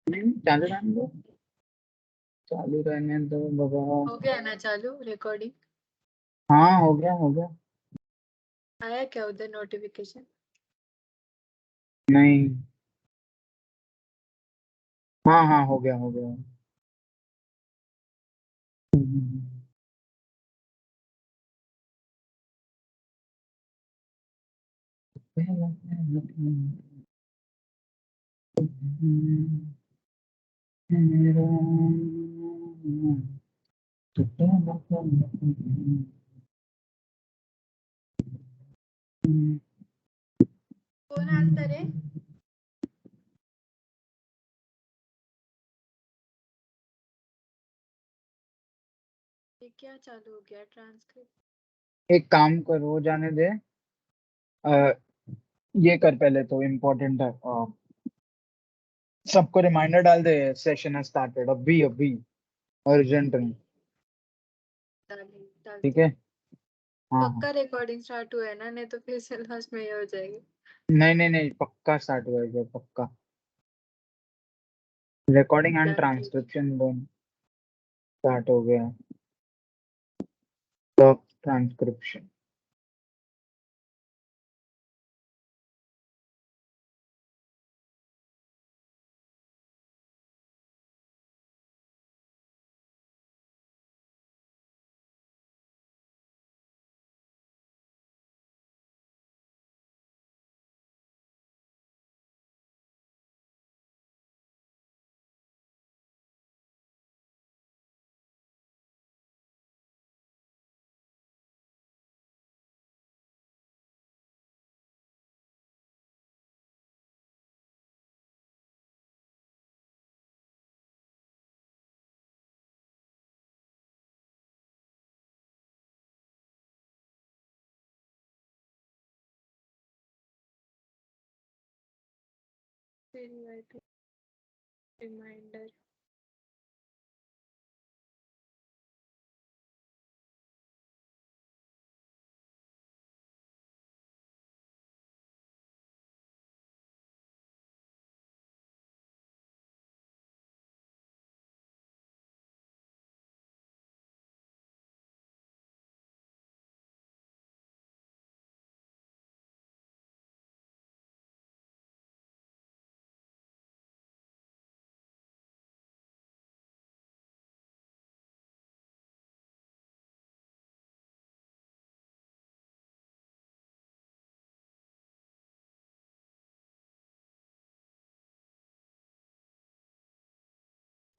नहीं चालू रहने दो, चालू रहने दो बाबा। हो गया ना चालू रिकॉर्डिंग? हाँ हो गया हो गया। आया क्या उधर नोटिफिकेशन? नहीं, हाँ हाँ हो गया हो गया। कौन आलता रे? ये क्या चालू हो गया ट्रांसक्रिप्ट? एक काम कर, वो जाने दे। ये कर पहले, तो इम्पोर्टेंट है। सबको रिमाइंडर डाल दे, सेशन है स्टार्टेड अभी अभी, अर्जेंट में। ठीक डालती है। हूँ। हाँ हाँ। पक्का रिकॉर्डिंग स्टार्ट हुआ है ना, नहीं तो फिर से लास्ट में ये हो जाएगी। नहीं नहीं नहीं, पक्का स्टार्ट हुआ है पक्का। रिकॉर्डिंग एंड डालती हूँ। ट्रांसक्रिप्शन दोनों स्टार्ट हो गया। तो ट्रांसक्रिप्शन। फिर रिमाइंडर।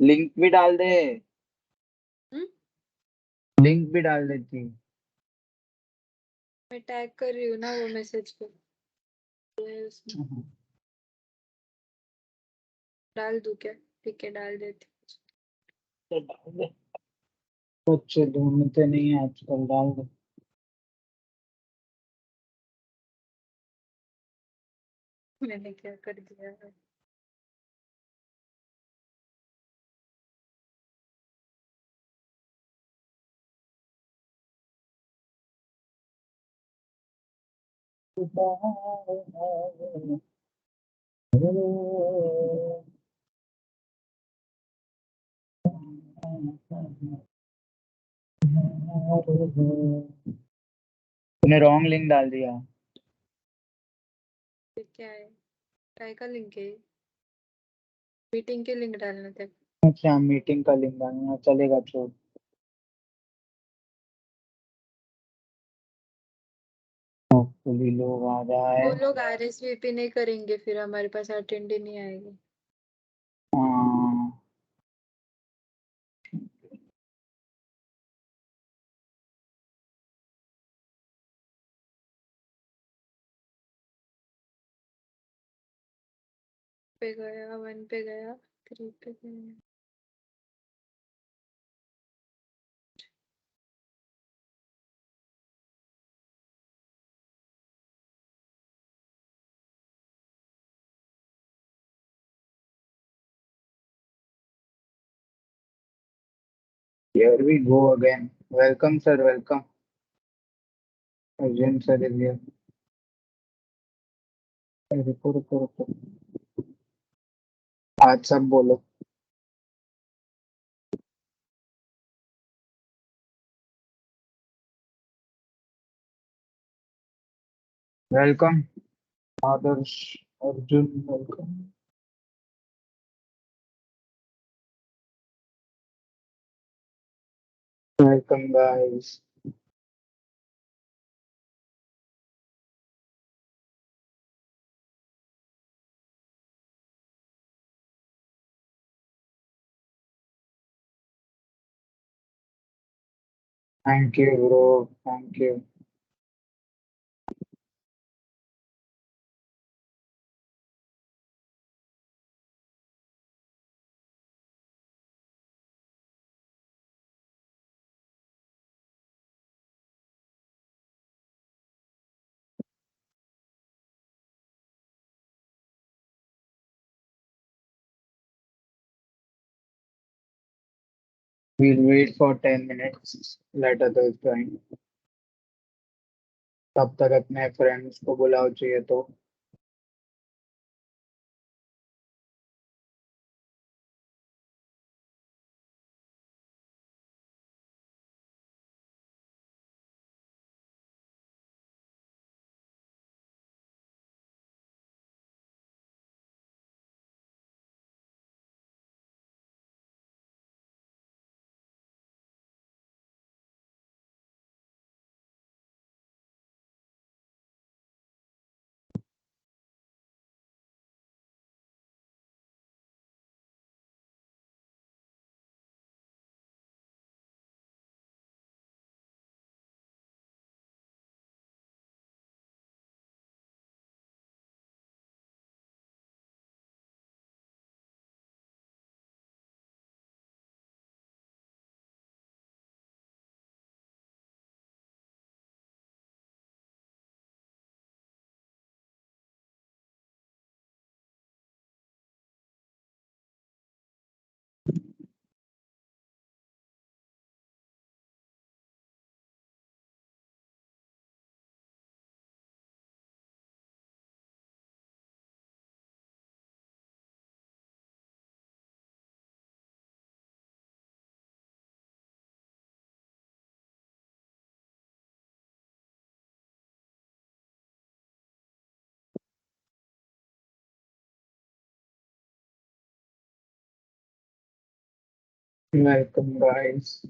लिंक भी डाल दे, हम्म। लिंक भी डाल देती। मैं टैग कर रही हूँ ना वो मैसेज को, तो है उसमें। डाल दूँ क्या? ठीक है डाल देती तो डाल दे, बच्चे ढूंढते नहीं है आजकल, डाल दे। हूँ। मैंने क्या कर दिया है? तूने रॉन्ग लिंक डाल दिया। ये क्या है? काय का लिंक है? मीटिंग के लिंक डालना था। अच्छा, मीटिंग का लिंक डालना चलेगा, छोड़। होपफुली लोग आ जाए। वो लोग RSVP नहीं करेंगे, फिर हमारे पास अटेंड ही नहीं आएगी। हाँ, पे गया, 1 पे गया, 3 पे गया। here we go again. Welcome sir, welcome. Arjun sir is here. रुको रुको रुको। आज सब बोलो। Welcome Adarsh, Arjun, welcome. Welcome guys. Thank you bro, thank you. We'll wait for 10 minutes. Let others join. तब तक अपने फ्रेंड्स को बुलाओ चाहिए तो। Welcome guys.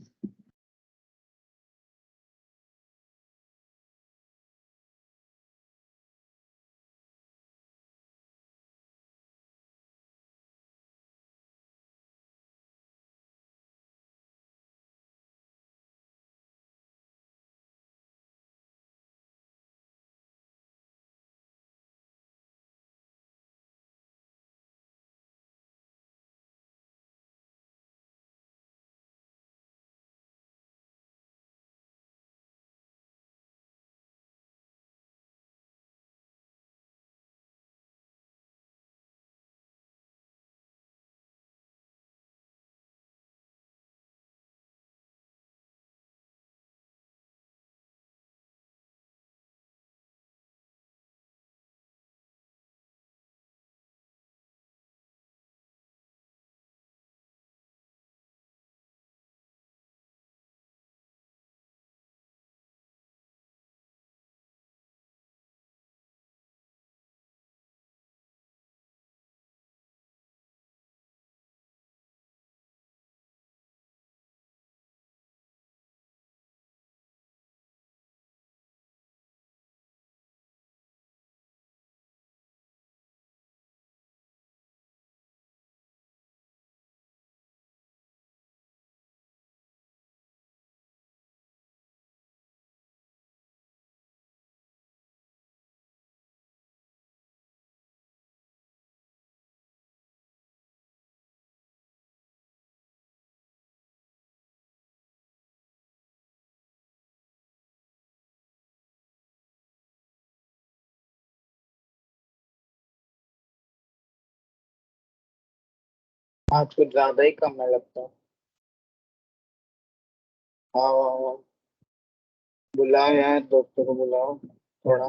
आज कुछ ज्यादा ही कम है लगता है। आओ आओ आओ। बुलाओ यार, दोस्तों को बुलाओ थोड़ा।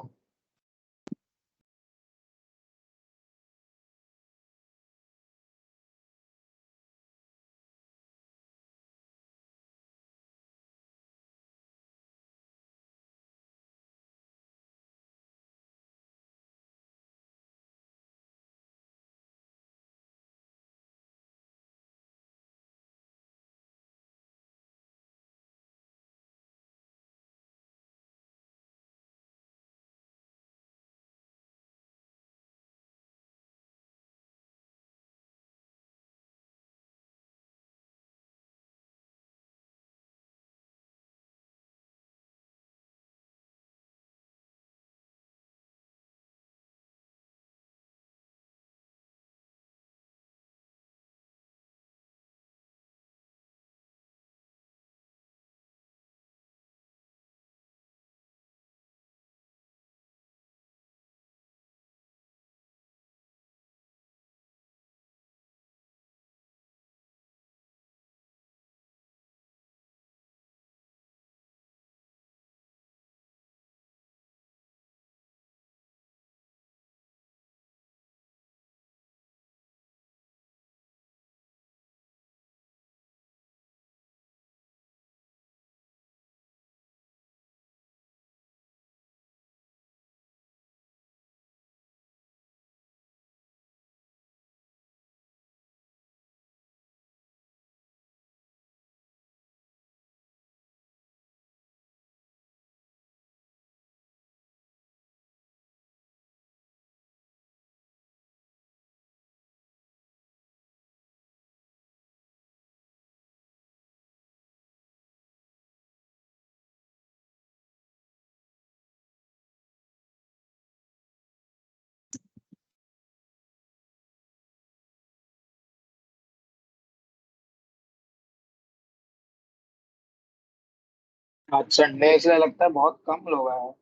आज संडे इसलिए लगता है बहुत कम लोग आए हैं।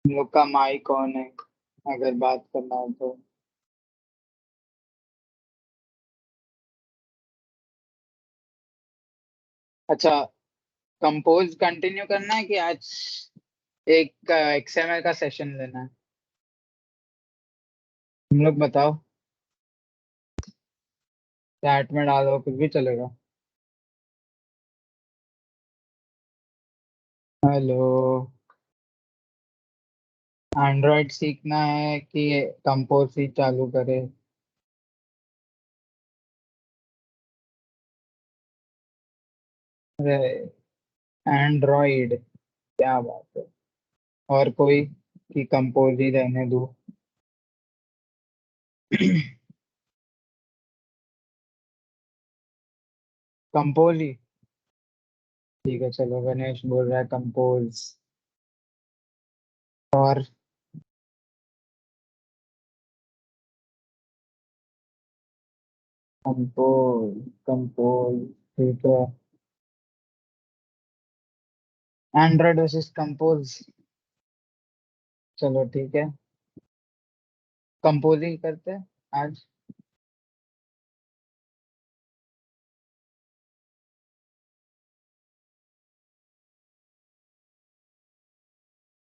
हम लोग का माइक कौन है अगर बात करना हो तो। अच्छा, कंपोज कंटिन्यू करना है कि आज एक एक्सएमएल का सेशन लेना है? तुम लोग बताओ। चैट में डालो, कुछ भी चलेगा। हेलो। एंड्रॉइड सीखना है कि कंपोज ही चालू करे? अरे, एंड्रॉइड, क्या बात है। और कोई कि कंपोज ही रहने दो? कंपोज ही ठीक है। चलो, गणेश बोल रहा है कंपोज। और कंपोज, कंपोज ठीक है। Android versus compose. चलो ठीक है, कंपोज ही करते हैं आज।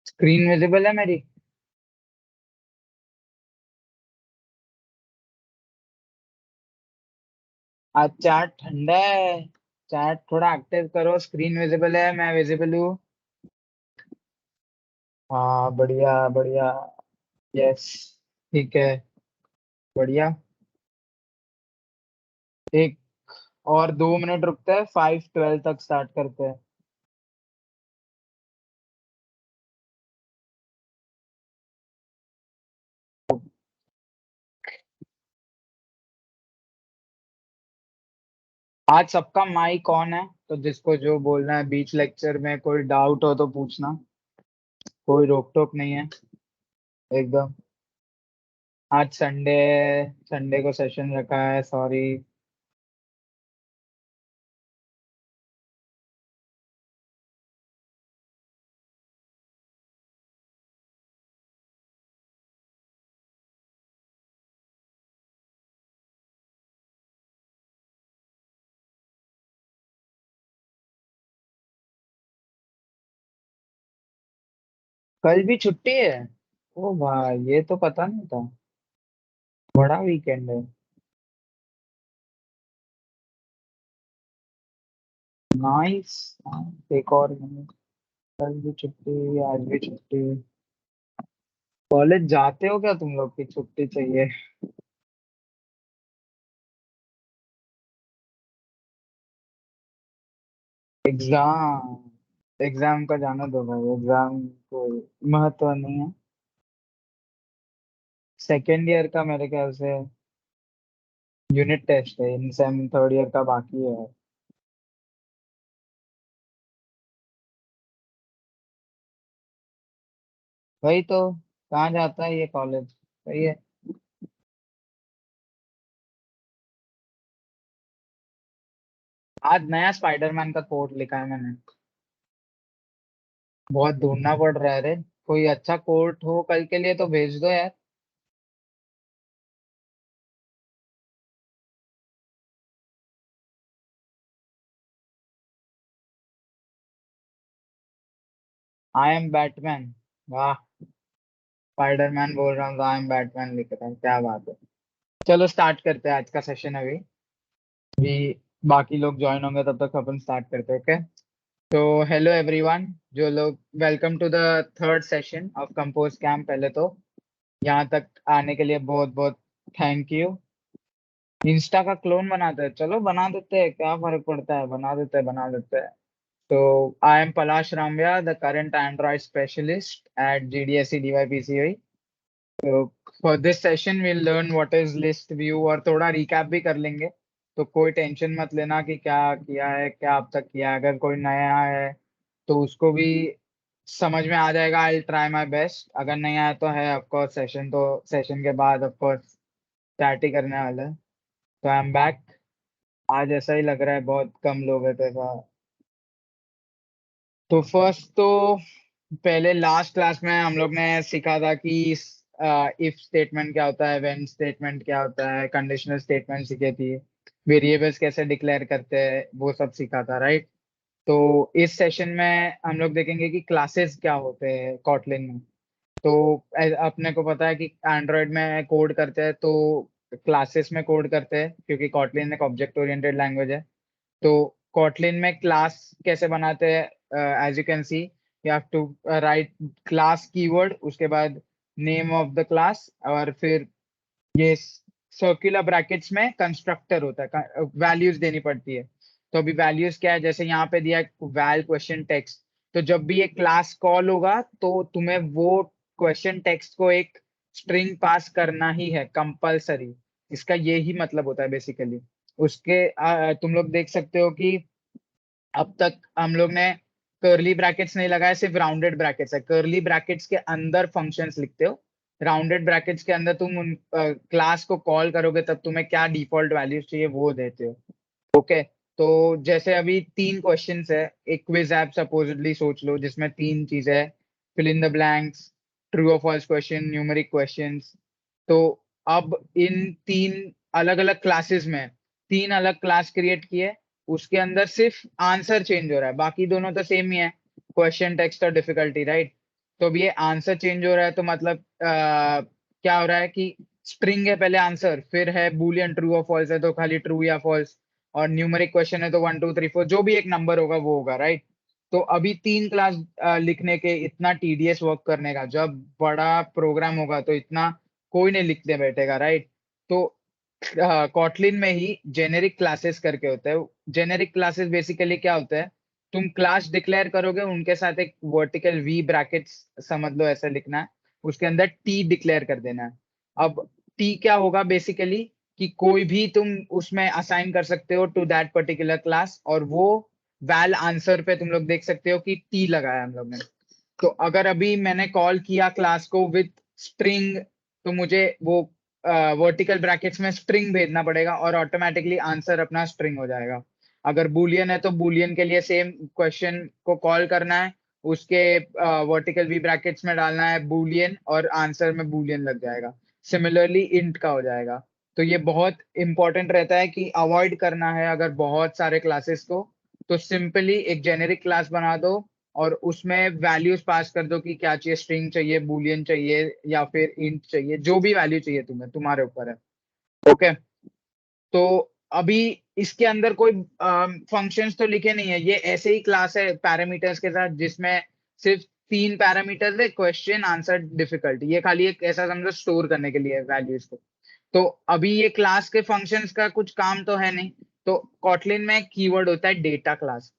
स्क्रीन विजिबल है मेरी? आज चैट ठंडा है। चैट थोड़ा एक्टिव करो। स्क्रीन विजिबल है, मैं विजिबल हूँ। हाँ, बढ़िया बढ़िया। यस, ठीक है, बढ़िया। एक और 2 मिनट रुकते हैं, 5:12 तक स्टार्ट करते हैं। आज सबका माइक ऑन है, तो जिसको जो बोलना है बीच लेक्चर में कोई डाउट हो तो पूछना। कोई रोक टोक नहीं है एकदम। आज संडे, संडे को सेशन रखा है, सॉरी। कल भी छुट्टी है? ओ भाई, ये तो पता नहीं था। बड़ा वीकेंड है। नाइस। एक और minute। कल भी छुट्टी, आज भी छुट्टी। कॉलेज जाते हो क्या तुम लोग की छुट्टी चाहिए? एग्जाम, एग्जाम का जाना दो भाई, एग्जाम कोई महत्व नहीं है। सेकेंड ईयर का मेरे ख्याल से यूनिट टेस्ट है, इन सेम थर्ड ईयर का बाकी है। वही तो, कहाँ जाता है ये कॉलेज, सही है। आज नया स्पाइडरमैन का कोट लिखा है मैंने। बहुत ढूंढना पड़ रहा है रे। कोई अच्छा कोट हो कल के लिए तो भेज दो यार। I am Batman. वाह। स्पाइडरमैन बोल रहा हूँ तो आई एम बैटमैन लिख रहा है, क्या बात है। चलो स्टार्ट करते हैं आज का सेशन अभी। भी बाकी लोग ज्वाइन होंगे तब तक अपन स्टार्ट करते हैं, ओके। तो हेलो एवरीवन, जो लोग, welcome to the third session of compose camp. पहले तो यहाँ तक आने के लिए बहुत बहुत थैंक यू। इंस्टा का क्लोन बनाते हैं, चलो बना देते हैं, क्या फर्क पड़ता है, बना देते हैं, बना देते हैं। तो I am Palash Ramvya, the current Android specialist at GDSE DYPCI। तो for this session we'll learn what is list view, और थोड़ा रिकैप भी कर लेंगे। तो कोई टेंशन मत लेना कि क्या किया है, क्या अब तक किया है। अगर कोई नया है तो उसको भी समझ में आ जाएगा। I try my best. अगर नहीं आया तो है ऑफ कोर्स सेशन, तो सेशन के बाद ऑफ कोर्स चैट ही करने वाला है। तो आई एम बैक। आज ऐसा ही लग रहा है बहुत कम लोग हैं तो ऐसा तो फर्स्ट तो पहले लास्ट क्लास में हम लोग ने सीखा था कि इफ स्टेटमेंट क्या होता है, व्हेन स्टेटमेंट क्या होता है, कंडीशनल स्टेटमेंट सीखे थी, वेरिएबल्स कैसे डिक्लेयर करते हैं, वो सब सीखा था, राइट। तो इस सेशन में हम लोग देखेंगे कि क्लासेस क्या होते हैं कॉटलिन में। तो अपने को पता है कि एंड्रॉयड में कोड करते हैं तो क्लासेस में कोड करते हैं, क्योंकि कॉटलिन एक ऑब्जेक्ट ओरिएंटेड लैंग्वेज है। तो कॉटलिन में क्लास कैसे बनाते हैं, as you can see, you have to write class keyword, उसके बाद नेम ऑफ द क्लास, और फिर ये सर्कुलर ब्रैकेट्स में कंस्ट्रक्टर होता है, वैल्यूज देनी पड़ती है। तो अभी वैल्यूज क्या है, जैसे यहाँ पे दिया वैल क्वेश्चन टेक्स्ट। तो जब भी ये क्लास कॉल होगा तो तुम्हें वो क्वेश्चन टेक्स्ट को एक स्ट्रिंग पास करना ही है कंपलसरी। इसका ये ही मतलब होता है बेसिकली। उसके तुम लोग देख सकते हो कि अब तक हम लोग ने कर्ली ब्रैकेट्स नहीं लगाए, सिर्फ राउंडेड ब्रैकेट्स है। कर्ली ब्रैकेट्स के अंदर फंक्शंस लिखते हो, राउंडेड ब्रैकेट्स के अंदर तुम उन क्लास को कॉल करोगे तब तुम्हें क्या डिफॉल्ट वैल्यूज चाहिए वो देते हो। ओके। तो जैसे अभी 3 क्वेश्चंस है, एक क्विज ऐप सपोजिटली सोच लो जिसमें 3 चीजें है, fill in the blanks, true और फॉल्स क्वेश्चन, न्यूमेरिक क्वेश्चंस। तो अब इन 3 अलग अलग क्लासेस में 3 अलग क्लास क्रिएट किए, उसके अंदर सिर्फ आंसर चेंज हो रहा है, बाकी दोनों तो सेम ही है, क्वेश्चन टेक्स्ट और डिफिकल्टी, राइट। तो अब ये आंसर चेंज हो रहा है तो मतलब क्या हो रहा है कि स्ट्रिंग है पहले आंसर, फिर है बूलियन ट्रू और फॉल्स है तो खाली ट्रू या फॉल्स, और न्यूमेरिक क्वेश्चन है तो 1 2 3 4 जो भी एक नंबर होगा वो होगा, राइट। तो अभी 3 क्लास लिखने के इतना टीडीएस वर्क करने का, जब बड़ा प्रोग्राम होगा तो इतना कोई नहीं लिखने बैठेगा, राइट। तो कॉटलिन में ही जेनेरिक क्लासेस करके होता है। जेनेरिक क्लासेस बेसिकली क्या होता है, तुम क्लास डिक्लेयर करोगे, उनके साथ एक वर्टिकल वी ब्रैकेट्स समझ लो ऐसा लिखना है, उसके अंदर टी डिक्लेयर कर देना है। अब टी क्या होगा बेसिकली, कि कोई भी तुम उसमें असाइन कर सकते हो टू दैट पर्टिकुलर क्लास, और वो वैल आंसर पे तुम लोग देख सकते हो कि टी लगाया हम लोग ने। तो अगर अभी मैंने कॉल किया क्लास को विथ स्ट्रिंग, तो मुझे वो वर्टिकल ब्रैकेट्स में स्ट्रिंग भेजना पड़ेगा और ऑटोमेटिकली आंसर अपना स्ट्रिंग हो जाएगा। अगर बूलियन है तो बूलियन के लिए सेम क्वेश्चन को कॉल करना है, उसके वर्टिकल वी ब्रैकेट्स में डालना है बूलियन और आंसर में बूलियन लग जाएगा। सिमिलरली इंट का हो जाएगा। तो ये बहुत इंपॉर्टेंट रहता है कि अवॉइड करना है अगर बहुत सारे क्लासेस को, तो सिंपली एक जेनेरिक क्लास बना दो और उसमें वैल्यूज पास कर दो कि क्या चाहिए, स्ट्रिंग चाहिए, बूलियन चाहिए या फिर इंट चाहिए, जो भी वैल्यू चाहिए तुम्हें, तुम्हारे ऊपर है। ओके। तो अभी इसके अंदर कोई फंक्शंस तो लिखे नहीं है, ये ऐसे ही क्लास है पैरामीटर्स के साथ, जिसमें सिर्फ 3 पैरामीटर्स है, क्वेश्चन आंसर डिफिकल्टी, ये खाली एक ऐसा समझो स्टोर करने के लिए वैल्यूज को। तो अभी ये क्लास के फंक्शंस का कुछ काम तो है नहीं। तो कॉटलिन में कीवर्ड होता है डेटा क्लास।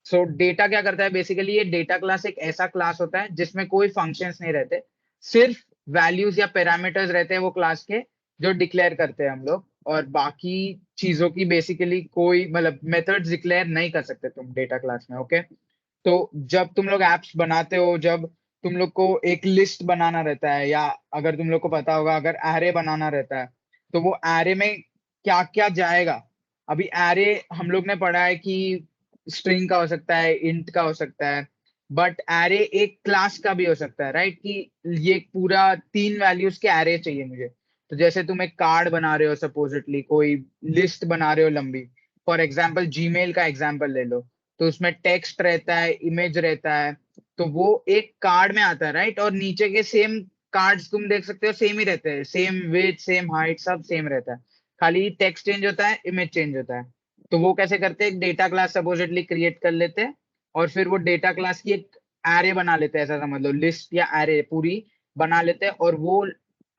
सो डेटा क्या करता है बेसिकली, ये डेटा क्लास एक ऐसा क्लास होता है जिसमें कोई फंक्शंस नहीं रहते, सिर्फ वैल्यूज या पैरामीटर्स रहते हैं वो क्लास के, जो डिक्लेयर करते हैं हम लोग। और बाकी चीजों की बेसिकली कोई मतलब मेथड्स डिक्लेयर नहीं कर सकते तुम डेटा क्लास में। ओके। तो जब तुम लोग एप्स बनाते हो, जब तुम लोग को एक लिस्ट बनाना रहता है, या अगर तुम लोग को पता होगा अगर एरे बनाना रहता है, तो वो एरे में क्या क्या जाएगा। अभी एरे हम लोग ने पढ़ा है कि स्ट्रिंग का हो सकता है, इंट का हो सकता है, बट एरे एक क्लास का भी हो सकता है, राइट। कि ये पूरा 3 वैल्यूज के एरे चाहिए मुझे। तो जैसे तुम एक कार्ड बना रहे हो, सपोजिटली कोई लिस्ट बना रहे हो लंबी, फॉर एग्जाम्पल जीमेल का एग्जाम्पल ले लो, तो उसमें टेक्स्ट रहता है, इमेज रहता है, तो वो एक कार्ड में आता है, राइट। और नीचे के सेम कार्ड्स तुम देख सकते हो सेम ही रहते हैं, सेम वेट सेम हाइट सब सेम रहता है, खाली टेक्स्ट चेंज होता है, इमेज चेंज होता है। तो वो कैसे करते हैं, एक डेटा क्लास सपोजिटली क्रिएट कर लेते हैं, और फिर वो डेटा क्लास की एक एरे बना लेते हैं, ऐसा समझ लो लिस्ट या एरे पूरी बना लेते हैं, और वो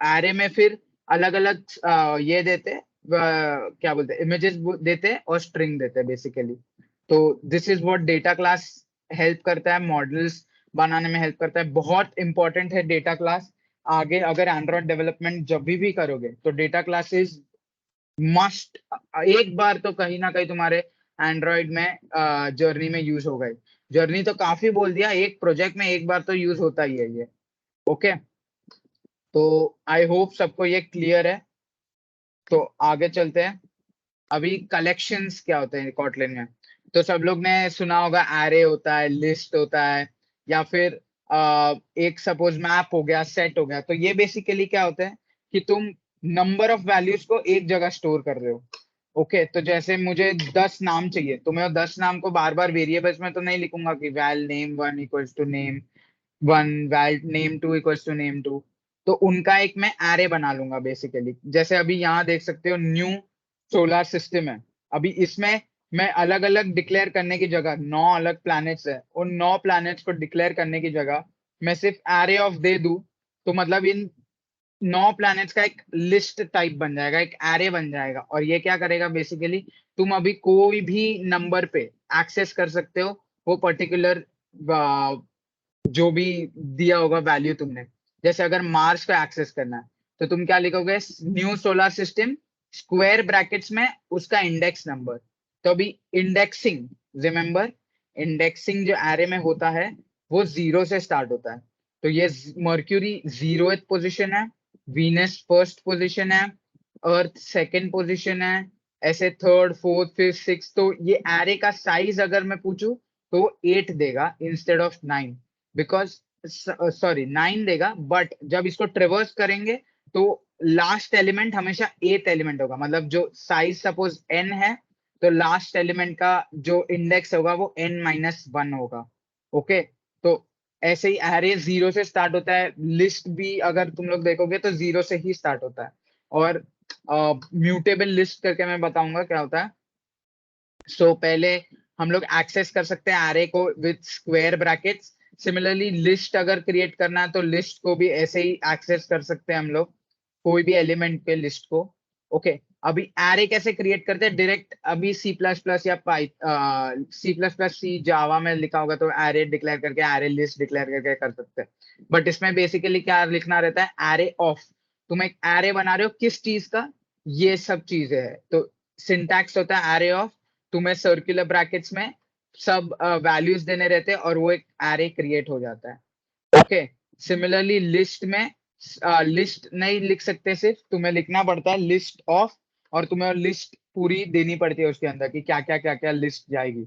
एरे में फिर अलग अलग ये देते हैं, क्या बोलते हैं, इमेजेस देते हैं और स्ट्रिंग देते हैं बेसिकली। तो this is what data class help करता है, मॉडल्स बनाने में हेल्प करता है, बहुत इंपॉर्टेंट है डेटा क्लास। आगे अगर एंड्रॉइड डेवलपमेंट जब भी करोगे तो डेटा क्लास इज मस्ट, एक बार तो कहीं ना कहीं तुम्हारे एंड्रॉइड में जर्नी में यूज होगा ही। जर्नी तो काफी बोल दिया, एक प्रोजेक्ट में एक बार तो यूज होता ही है ये। ओके। तो आई होप सबको ये क्लियर है। तो आगे चलते हैं। अभी कलेक्शंस क्या होते हैं कॉटलिन में। तो सब लोग ने सुना होगा एरे होता है, लिस्ट होता है, या फिर एक सपोज मैप हो गया, सेट हो गया। तो ये बेसिकली क्या होता है कि तुम नंबर ऑफ वैल्यूज को एक जगह स्टोर कर रहे हो। ओके, तो जैसे मुझे 10 नाम चाहिए, तो मैं 10 नाम को बार बार वेरिएबल्स में तो नहीं लिखूंगा कि val name 1 equals to name 1, val name 2 equals to name 2। तो उनका एक मैं एरे बना लूंगा बेसिकली। जैसे अभी यहाँ देख सकते हो न्यू सोलर सिस्टम है। अभी इसमें मैं अलग अलग डिक्लेयर करने की जगह 9 अलग प्लैनेट्स है, उन 9 प्लैनेट्स को डिक्लेयर करने की जगह मैं सिर्फ एरे ऑफ दे दूं, तो मतलब इन 9 प्लैनेट्स का एक लिस्ट टाइप बन जाएगा, एक एरे बन जाएगा। और ये क्या करेगा बेसिकली, तुम अभी कोई भी नंबर पे एक्सेस कर सकते हो वो पर्टिकुलर जो भी दिया होगा वैल्यू तुमने। जैसे अगर मार्स को एक्सेस करना है, तो तुम क्या लिखोगे, new solar system square brackets में उसका इंडेक्स नंबर। तो अभी इंडेक्सिंग, रिमेंबर, इंडेक्सिंग जो एरे में होता है वो 0 से स्टार्ट होता है। तो ये मर्क्यूरी 0th पोजिशन है, वीनस फर्स्ट पोजिशन है, अर्थ सेकेंड पोजिशन है, ऐसे थर्ड फोर्थ फिफ्थ सिक्स। तो ये एरे का साइज अगर मैं पूछूं तो 8 देगा इंस्टेड ऑफ 9, बिकॉज सॉरी 9 देगा, बट जब इसको ट्रेवर्स करेंगे तो लास्ट एलिमेंट हमेशा 8th एलिमेंट होगा। मतलब जो साइज सपोज n है, तो लास्ट एलिमेंट का जो इंडेक्स होगा वो n-1 होगा। ओके, तो ऐसे ही एरे 0 से स्टार्ट होता है, लिस्ट भी अगर तुम लोग देखोगे तो 0 से ही स्टार्ट होता है। और म्यूटेबल लिस्ट करके मैं बताऊंगा क्या होता है। सो पहले हम लोग एक्सेस कर सकते हैं एरे को with square brackets. Similarly list अगर क्रिएट करना है तो लिस्ट को भी ऐसे ही एक्सेस कर सकते हैं हम लोग, कोई भी एलिमेंट पे लिस्ट को। ओके, अभी एरे कैसे क्रिएट करते हैं डायरेक्ट, अभी सी प्लस प्लस या सी जावा में लिखा होगा तो एरे डिक्लेयर करके एरे लिस्ट डिक्लेयर करके कर सकते हैं। बट इसमें बेसिकली क्या लिखना रहता है, एरे ऑफ। तुम एक एरे बना रहे हो किस चीज का, ये सब चीजें है। तो सिंटैक्स होता है एरे ऑफ, तुम्हें सर्कुलर ब्रैकेट्स में सब वैल्यूज देने रहते हैं और वो एक एरे क्रिएट हो जाता है। ओके, सिमिलरली लिस्ट में लिस्ट नहीं लिख सकते, सिर्फ तुम्हें लिखना पड़ता है लिस्ट ऑफ, और तुम्हें लिस्ट पूरी देनी पड़ती है उसके अंदर कि क्या क्या लिस्ट जाएगी।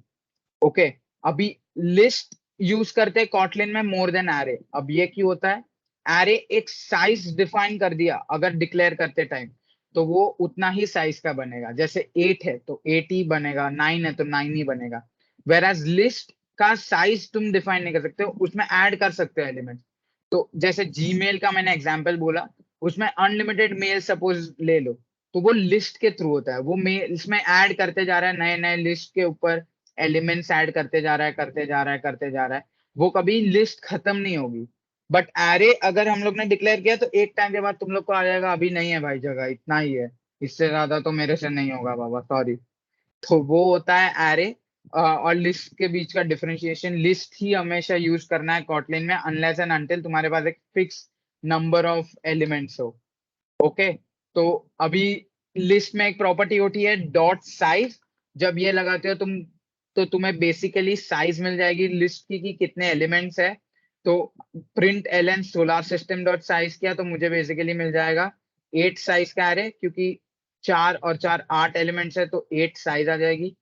ओके, अभी लिस्ट यूज करते हैं कॉटलिन में मोर देन एरे। अब ये क्यों होता है, एरे एक साइज डिफाइन कर दिया अगर डिक्लेयर करते टाइम, तो वो उतना ही साइज का बनेगा। जैसे 8 है तो 8 ही बनेगा, 9 है तो 9 ही बनेगा। वेर एज लिस्ट का साइज तुम डिफाइन नहीं कर सकते हो, उसमें ऐड कर सकते हो एलिमेंट। तो जैसे जीमेल का मैंने एग्जांपल बोला, उसमें अनलिमिटेड मेल सपोज ले लो, तो वो लिस्ट के थ्रू होता है। वो मेल इसमें ऐड करते जा रहा है, नए नए लिस्ट के ऊपर एलिमेंट्स ऐड करते जा रहा है, करते जा रहा है, करते जा रहा है। वो कभी लिस्ट खत्म नहीं होगी। बट एरे अगर हम लोग ने डिक्लेयर किया तो एक टाइम के बाद तुम लोग को आ जाएगा अभी नहीं है भाई जगह, इतना ही है, इससे ज्यादा तो मेरे से नहीं होगा बाबा, सॉरी। तो वो होता है एरे। और लिस्ट के बीच का डिफरेंशिएशन, लिस्ट ही हमेशा यूज करना है कॉटलिन में अनलेस एंड अनटिल तुम्हारे पास एक फिक्स नंबर ऑफ एलिमेंट्स हो। ओके, तो अभी लिस्ट में एक प्रॉपर्टी होती है डॉट साइज। जब ये लगाते हो तुम, तो तुम्हें बेसिकली साइज मिल जाएगी लिस्ट की कि कितने एलिमेंट्स है। तो print L N solar system dot size किया तो मुझे बेसिकली मिल जाएगा 8 साइज का एरे, क्योंकि 4 और 4 8 एलिमेंट्स है तो 8 साइज आ जाएगी।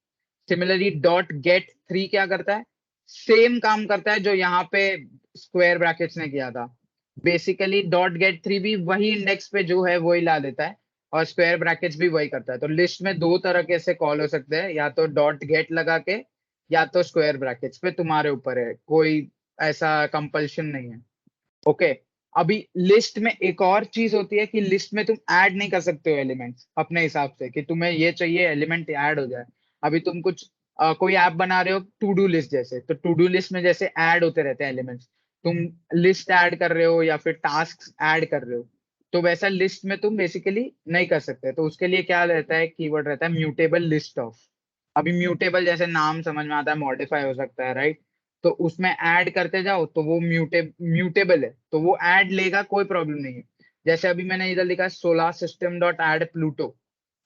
सिमिलरली डॉट गेट 3 क्या करता है, सेम काम करता है जो यहाँ पे स्क्वायर ब्रैकेट्स ने किया था। बेसिकली डॉट गेट 3 भी वही इंडेक्स पे जो है वही ला देता है, और स्क्वायर ब्रैकेट्स भी वही करता है। तो लिस्ट में दो तरह के से कॉल हो सकते हैं, या तो डॉट गेट लगा के, या तो स्क्वायर ब्रैकेट्स पे, तुम्हारे ऊपर है, कोई ऐसा कंपल्शन नहीं है। ओके, अभी लिस्ट में एक और चीज होती है कि लिस्ट में तुम ऐड नहीं कर सकते हो एलिमेंट्स अपने हिसाब से कि तुम्हें ये चाहिए एलिमेंट ऐड हो जाए। अभी तुम कुछ कोई ऐप बना रहे हो टू डू लिस्ट जैसे, तो टू डू लिस्ट में जैसे ऐड होते रहते हैं एलिमेंट्स, तुम लिस्ट ऐड कर रहे हो या फिर टास्क ऐड कर रहे हो, तो वैसा लिस्ट में तुम बेसिकली नहीं कर सकते। तो उसके लिए क्या रहता है, कीवर्ड रहता है म्यूटेबल लिस्ट ऑफ। अभी म्यूटेबल जैसे नाम समझ में आता है, मॉडिफाई हो सकता है, राइट। तो उसमें ऐड करते जाओ तो वो म्यूटेबल है, तो वो ऐड लेगा, कोई प्रॉब्लम नहीं है। जैसे अभी मैंने इधर लिखा solar system dot add Pluto,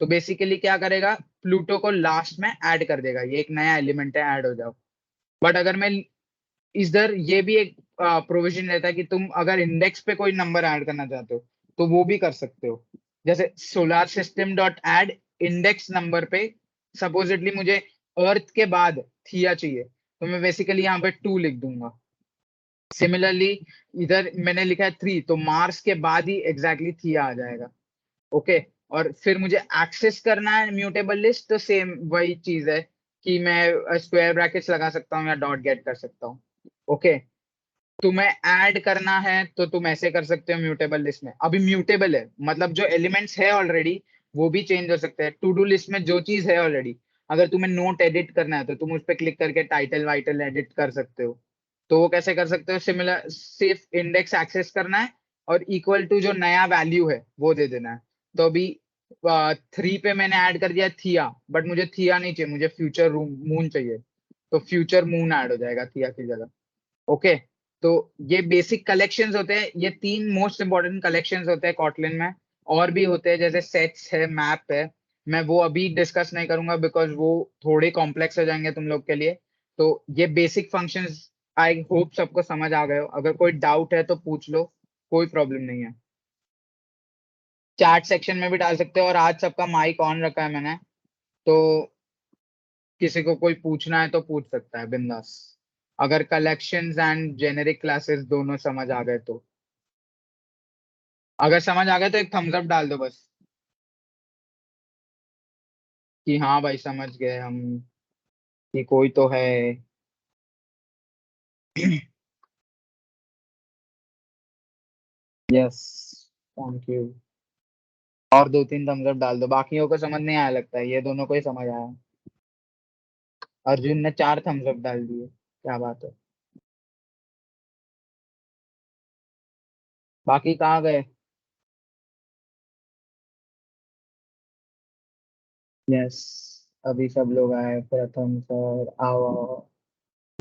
तो बेसिकली क्या करेगा, प्लूटो को लास्ट में ऐड कर देगा, ये एक नया एलिमेंट है, ऐड हो जाओ। बट अगर मैं इधर, ये भी एक प्रोविजन रहता है कि तुम अगर इंडेक्स पे कोई नंबर ऐड करना चाहते हो तो वो भी कर सकते हो। जैसे solar system dot add index number पे, सपोजिटली मुझे अर्थ के बाद थिया चाहिए, तो मैं बेसिकली यहाँ पे 2 लिख दूंगा। सिमिलरली इधर मैंने लिखा है 3, तो मार्स के बाद ही एग्जैक्टली थिया आ जाएगा। ओके, और फिर मुझे एक्सेस करना है म्यूटेबल लिस्ट, तो सेम वही चीज है कि मैं स्क्वायर ब्रैकेट्स लगा सकता हूँ या डॉट गेट कर सकता हूँ। ओके, तुम्हें ऐड करना है तो तुम ऐसे कर सकते हो म्यूटेबल लिस्ट में। अभी म्यूटेबल है मतलब जो एलिमेंट्स है ऑलरेडी वो भी चेंज हो सकते हैं। टू डू लिस्ट में जो चीज है ऑलरेडी, अगर तुम्हें नोट एडिट करना है तो तुम उस पर क्लिक करके टाइटल वाइटल एडिट कर सकते हो। तो वो कैसे कर सकते हो, सिमिलर सिर्फ इंडेक्स एक्सेस करना है और इक्वल टू जो नया वैल्यू है वो दे देना है। तो अभी 3 पे मैंने ऐड कर दिया थिया, बट मुझे थिया नहीं चाहिए, मुझे फ्यूचर मून चाहिए, तो फ्यूचर मून ऐड हो जाएगा थिया की जगह। ओके, तो ये बेसिक कलेक्शंस होते हैं, ये 3 मोस्ट इंपॉर्टेंट कलेक्शंस होते हैं कॉटलिन में। और भी होते हैं जैसे सेट्स है, मैप है, मैं वो अभी डिस्कस नहीं करूंगा बिकॉज वो थोड़े कॉम्प्लेक्स हो जाएंगे तुम लोग के लिए। तो ये बेसिक फंक्शंस आई होप सबको समझ आ गए हो। अगर कोई डाउट है तो पूछ लो, कोई प्रॉब्लम नहीं है। चैट सेक्शन में भी डाल सकते हो, और आज सबका माइक ऑन रखा है मैंने, तो किसी को कोई पूछना है तो पूछ सकता है बिंदास, अगर कलेक्शंस एंड जेनेरिक क्लासेस दोनों समझ आ गए तो। अगर समझ आ गए तो एक थम्स अप डाल दो बस, कि हाँ भाई समझ गए हम, कि कोई तो है। Yes, thank you. और 2-3 थम्स अप डाल दो, बाकियों को समझ नहीं आया लगता है, ये दोनों को ही समझ आया। अर्जुन ने 4 थम्स अप डाल दिए, क्या बात है। बाकी कहाँ गए? यस, अभी सब लोग आए, प्रथम सर आओ आओ।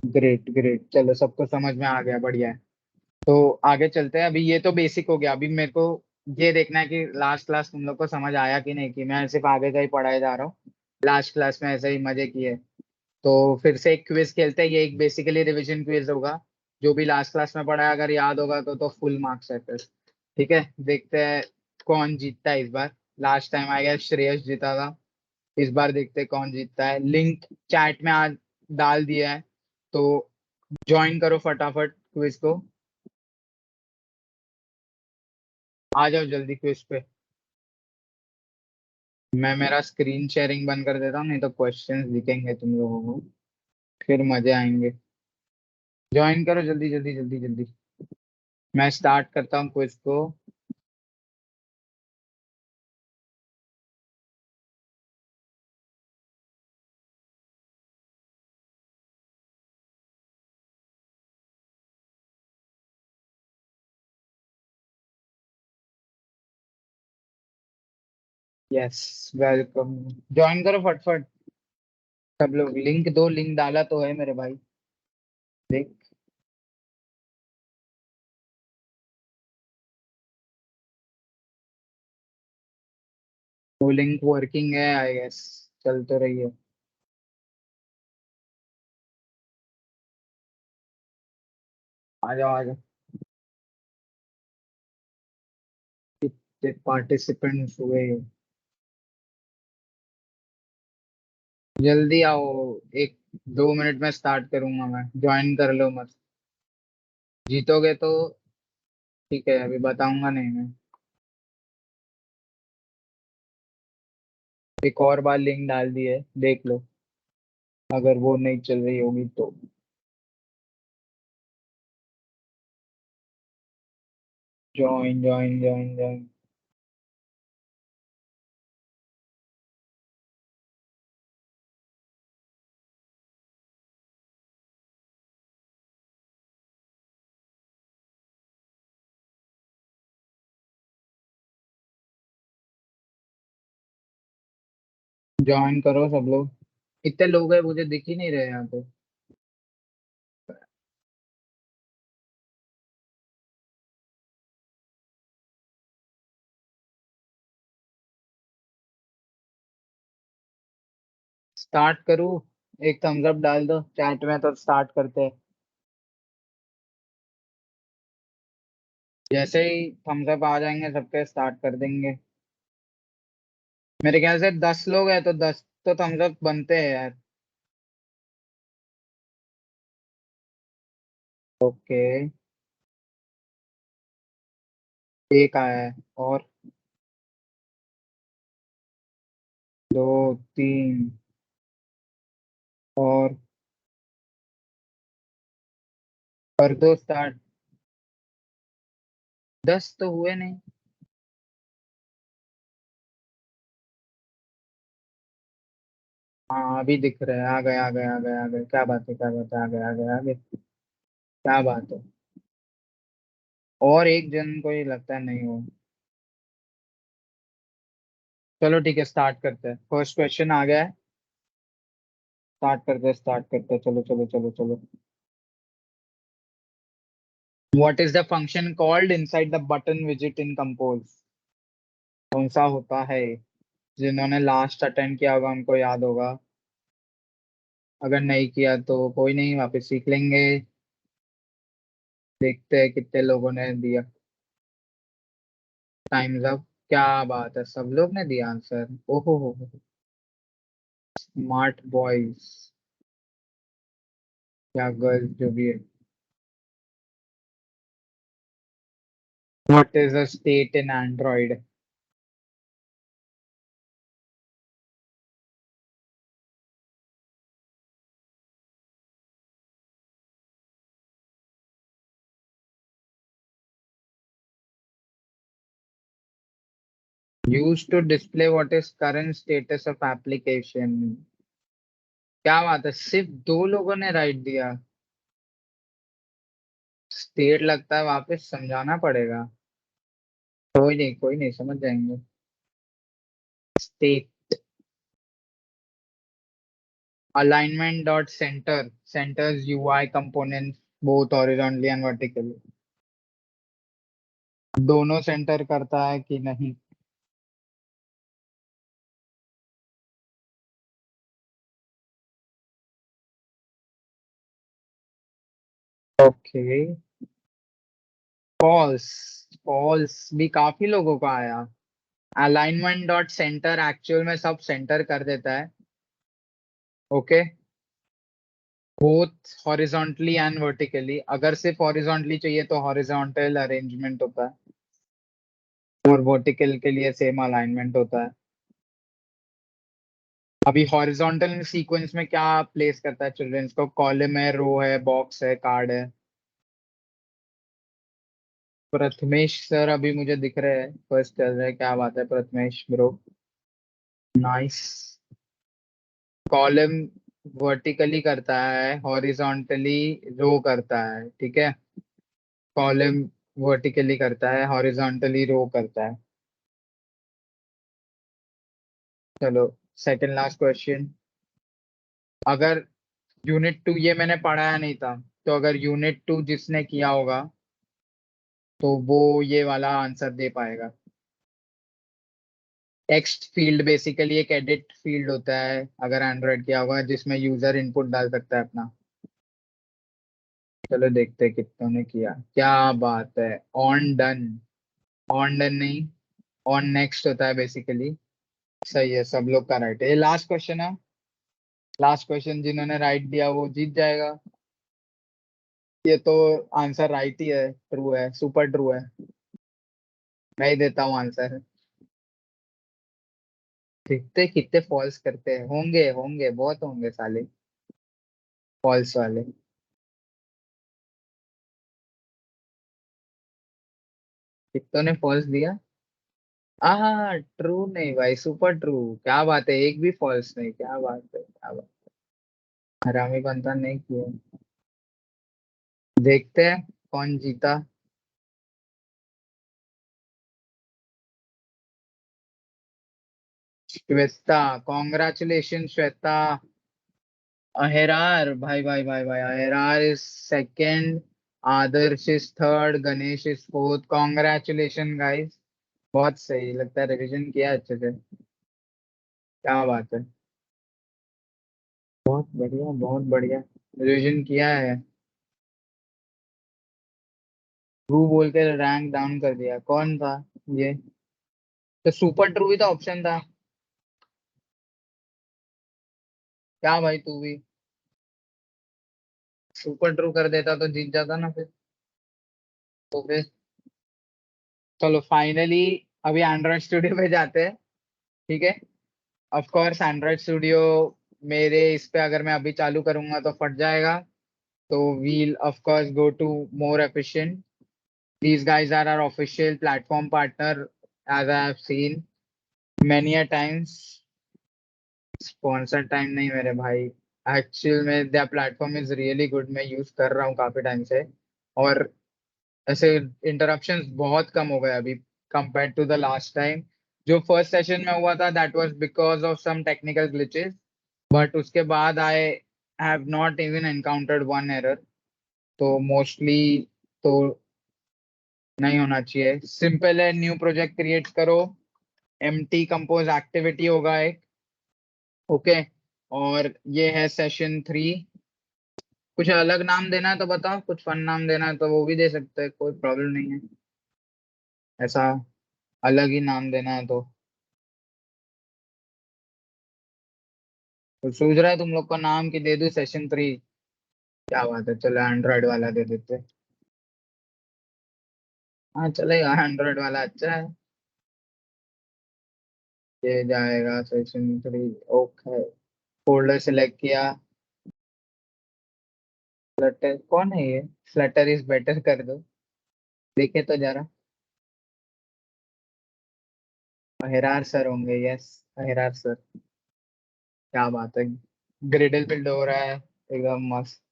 ग्रेट ग्रेट, चलो सबको समझ में आ गया, बढ़िया है। तो आगे चलते हैं। अभी ये तो बेसिक हो गया, अभी मेरे को ये देखना है कि लास्ट क्लास तुम लोग को समझ आया कि नहीं, कि मैं सिर्फ आगे का ही पढ़ाए जा रहा हूँ, लास्ट क्लास में ऐसे ही मजे किए। तो फिर से एक क्विज खेलते हैं, ये एक बेसिकली रिवीजन क्विज होगा, जो भी लास्ट क्लास में पढ़ा है अगर याद होगा तो फुल मार्क्स है फिर। ठीक है, देखते हैं कौन जीतता है इस बार। लास्ट टाइम आ गया श्रेयस जीता था, इस बार देखते हैं कौन जीतता है। लिंक चैट में आज डाल दिया है, तो ज्वाइन करो फटाफट क्विज को, आ जाओ जल्दी क्विज पे। मैं मेरा स्क्रीन शेयरिंग बंद कर देता हूँ, नहीं तो क्वेश्चंस दिखेंगे तुम लोगों को, फिर मजे आएंगे। ज्वाइन करो जल्दी जल्दी जल्दी जल्दी। मैं स्टार्ट करता हूँ क्विज को। Yes, welcome. ज्वाइन करो फटफट सब लोग, लिंक दो, लिंक डाला तो है मेरे भाई, देख। वो लिंक वर्किंग है आई गेस, चल तो रही है। आ जाओ आ जाओ, कितने पार्टिसिपेंट्स हुए, जल्दी आओ। एक 2 मिनट में स्टार्ट करूंगा मैं, ज्वाइन कर लो मत। जीतोगे तो ठीक है, अभी बताऊंगा नहीं मैं। एक और बार लिंक डाल दी है, देख लो, अगर वो नहीं चल रही होगी तो। Join join join join. Join करो सब लोग, इतने लोग हैं मुझे दिख ही नहीं रहे यहाँ पे। स्टार्ट करूँ? एक थम्स अप डाल दो चैट में तो स्टार्ट करते हैं। जैसे ही थम्स अप आ जाएंगे सबके स्टार्ट कर देंगे। मेरे ख्याल से 10 लोग हैं तो 10 तो थम्स अप बनते हैं यार। ओके, एक आया है, और दो, तीन, और कर दो स्टार्ट। 10 तो हुए नहीं। हाँ अभी दिख रहे हैं, आ गए आ गए आ गए आ गए, क्या बात है क्या बात है, आ गए आ गए आ गए, क्या बात है। और एक जन को ही लगता है नहीं हो। चलो ठीक है, स्टार्ट करते हैं, फर्स्ट क्वेश्चन आ गया है। स्टार्ट करते हैं, चलो चलो चलो चलो। What is the function called inside the button visit in compose? कौन सा होता है? जिन्होंने लास्ट अटेंड किया होगा उनको याद होगा, अगर नहीं किया तो कोई नहीं, वापस सीख लेंगे। देखते हैं कितने लोगों ने दिया। Times up. क्या बात है, सब लोग ने दिया आंसर, ओहो हो, स्मार्ट बॉयज या गर्ल्स जो भी है। What is a state in Android? Use to display what is current status of application. क्या बात है, सिर्फ दो लोगों ने राइट दिया। स्टेट लगता है वापस समझाना पड़ेगा। कोई नहीं समझ जाएंगे। State. Alignment dot centre centres UI components both horizontally and vertically. दोनों सेंटर करता है कि नहीं? Okay, false. फॉल्स भी काफी लोगों का आया। अलाइनमेंट डॉट सेंटर एक्चुअल में सब सेंटर कर देता है। Okay, both horizontally and vertically. अगर सिर्फ हॉरिजॉन्टली चाहिए तो हॉरिजॉन्टल अरेंजमेंट होता है, और वर्टिकल के लिए सेम अलाइनमेंट होता है। अभी हॉरिजॉन्टल सीक्वेंस में क्या प्लेस करता है चिल्ड्रंस को? कॉलम है, रो है, बॉक्स है, कार्ड है। प्रथमेश सर अभी मुझे दिख रहे हैं, फर्स्ट चल रहे हैं, क्या बात है Prathamesh bro, nice. Column vertically करता है, हॉरिजॉन्टली रो करता है, ठीक है। कॉलम वर्टिकली करता है, हॉरिजॉन्टली रो करता है। चलो, सेकंड लास्ट क्वेश्चन। अगर यूनिट 2, ये मैंने पढ़ाया नहीं था, तो अगर यूनिट 2 जिसने किया होगा तो वो ये वाला आंसर दे पाएगा। टेक्स्ट फील्ड बेसिकली एक एडिट फील्ड होता है, अगर एंड्रॉइड किया होगा, जिसमें यूजर इनपुट डाल सकता है अपना। चलो देखते हैं कितनों ने किया, क्या बात है। On done. ऑन डन नहीं, ऑन नेक्स्ट होता है बेसिकली। सही है, सब लोग का राइट है। ये लास्ट क्वेश्चन है। लास्ट क्वेश्चन जिन्होंने राइट दिया वो जीत जाएगा। ये तो आंसर राइट ही है, ट्रू है, सुपर ट्रू है। मैं ही देता हूँ आंसर। देखते कितने फॉल्स करते हैं, होंगे होंगे बहुत होंगे साले फॉल्स वाले। कितनों ने फॉल्स दिया? हाँ ट्रू नहीं भाई, सुपर ट्रू। क्या बात है, एक भी फॉल्स नहीं, क्या बात है क्या बात। हरामी बनता नहीं किया। देखते हैं कौन जीता। श्वेता, कॉन्ग्रेचुलेशन श्वेता। अहेरार, भाई भाई भाई भाई, Ahrar is second, Adarsh is third, Ganesh is fourth. Congratulation guys, बहुत सही, लगता है रिवीजन किया अच्छे से। क्या बात है, बहुत बढ़िया बहुत बढ़िया, रिवीजन किया है। ट्रू बोल के रैंक डाउन कर दिया, कौन था ये? तो सुपर ट्रू ही तो ऑप्शन था। क्या भाई तू भी। सुपर ट्रू कर देता तो जीत जाता ना फिर। तो फिर चलो फाइनली अभी एंड्रॉइड स्टूडियो पे जाते हैं, ठीक है। ऑफ कोर्स एंड्रॉइड स्टूडियो मेरे इस पे अगर मैं अभी चालू करूंगा तो फट जाएगा, तो we'll of course go to more efficient. These guys are our official platform partner, as I have seen many a times. Sponsor time नहीं मेरे भाई, एक्चुअल में the platform is really good, मैं यूज कर रहा हूँ काफी टाइम से। और ऐसे इंटरप्शंस बहुत कम हो गए अभी compare to the last time. जो फर्स्ट सेशन में हुआ था that was because of some technical glitches, but उसके बाद I have not even encountered one error. तो मोस्टली तो नहीं होना चाहिए। सिंपल है, न्यू प्रोजेक्ट क्रिएट करो, एम्प्टी कंपोज एक्टिविटी होगा एक, ओके। और ये है सेशन 3। कुछ अलग नाम देना है तो बताओ, कुछ फन नाम देना है तो वो भी दे सकते हैं, कोई प्रॉब्लम नहीं है ऐसा, अलग ही नाम देना है तो। सोच रहा है तुम लोग का नाम कि दे दूं सेशन 3? क्या बात है, चलो एंड्रॉइड वाला दे देते। हाँ चलेगा, एंड्रॉइड वाला अच्छा है। ये जाएगा सेशन 3, ओके। फोल्डर सिलेक्ट किया। फ्लटर कौन है ये? फ्लटर इज बेटर कर दो, देखे तो जरा। अहिरार सर होंगे, यस अहिरार सर। क्या बात है, ग्रिडल बिल्ड हो रहा है एकदम मस्त।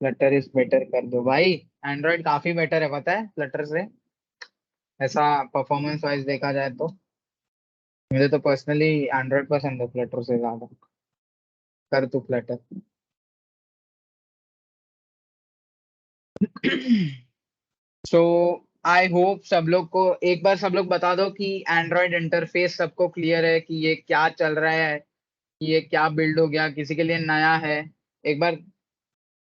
फ्लटर इज बेटर कर दो भाई। एंड्रॉइड काफी बेटर है पता है फ्लटर से, ऐसा परफॉर्मेंस वाइज देखा जाए तो। मुझे तो पर्सनली एंड्रॉइड पसंद है फ्लटर से ज्यादा। कर तू फ्लटर। सो आई होप सब लोग को एक बार सब लोग बता दो कि एंड्रॉइड इंटरफेस सबको क्लियर है कि ये क्या चल रहा है, कि ये क्या बिल्ड हो गया, किसी के लिए नया है। एक बार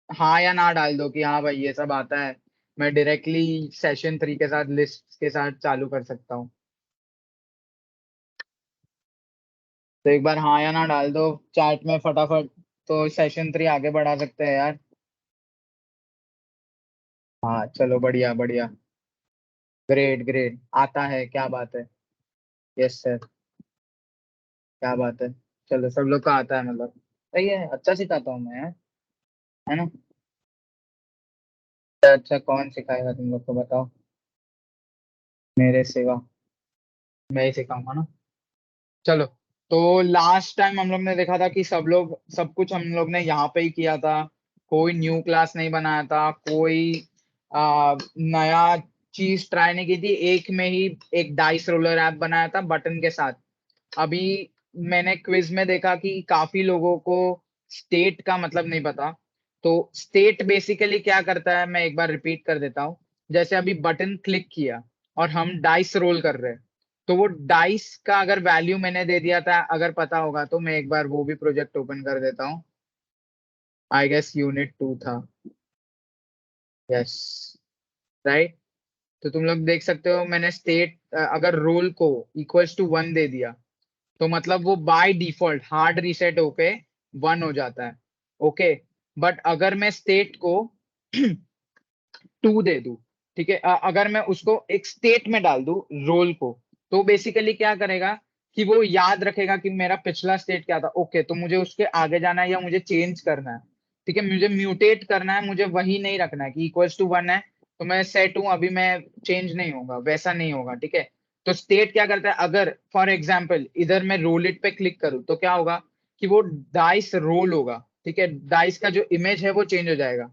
हाँ या ना डाल दो कि हाँ भाई ये सब आता है, मैं डायरेक्टली सेशन 3 के साथ लिस्ट के साथ चालू कर सकता हूँ। तो एक बार हाँ या ना डाल दो चैट में फटाफट, तो सेशन 3 आगे बढ़ा सकते हैं यार। हाँ चलो बढ़िया बढ़िया, ग्रेट ग्रेट, आता है क्या बात है। यस सर, क्या बात है। चलो सब लोग का आता है मतलब, सही है, अच्छा सिखाता हूँ मैं यार, है ना। अच्छा कौन सिखाएगा तुम लोग को बताओ, मेरे सिवा मैं ही सिखाऊंगा ना। चलो, तो लास्ट टाइम हम लोग ने देखा था कि सब कुछ हम लोग ने यहाँ पे ही किया था। कोई न्यू क्लास नहीं बनाया था, कोई नया चीज ट्राई नहीं की थी, एक में ही एक डाइस रोलर ऐप बनाया था बटन के साथ। अभी मैंने क्विज में देखा कि काफी लोगों को स्टेट का मतलब नहीं पता। तो स्टेट बेसिकली क्या करता है, मैं एक बार रिपीट कर देता हूँ। जैसे अभी बटन क्लिक किया और हम डाइस रोल कर रहे हैं, तो वो डाइस का अगर वैल्यू मैंने दे दिया था, अगर पता होगा तो मैं एक बार वो भी प्रोजेक्ट ओपन कर देता हूँ। आई गेस यूनिट 2 था, यस राइट। तो तुम लोग देख सकते हो मैंने स्टेट अगर रोल को इक्वल्स टू 1 दे दिया, तो मतलब वो बाय डिफॉल्ट हार्ड रीसेट होके 1 हो जाता है, ओके। बट अगर मैं स्टेट को 2 दे दूं, ठीक है, अगर मैं उसको एक स्टेट में डाल दूं रोल को, तो बेसिकली क्या करेगा कि वो याद रखेगा कि मेरा पिछला स्टेट क्या था, ओके, तो मुझे उसके आगे जाना है या मुझे चेंज करना है, ठीक है, मुझे म्यूटेट करना है, मुझे वही नहीं रखना है कि इक्वल्स टू 1 है तो मैं सेट हूं अभी, मैं चेंज नहीं होगा, वैसा नहीं होगा, ठीक है। तो स्टेट क्या करता है, अगर फॉर एग्जाम्पल इधर मैं रोल इट पे क्लिक करूं तो क्या होगा कि वो डाइस रोल होगा, ठीक है, डाइस का जो इमेज है वो चेंज हो जाएगा,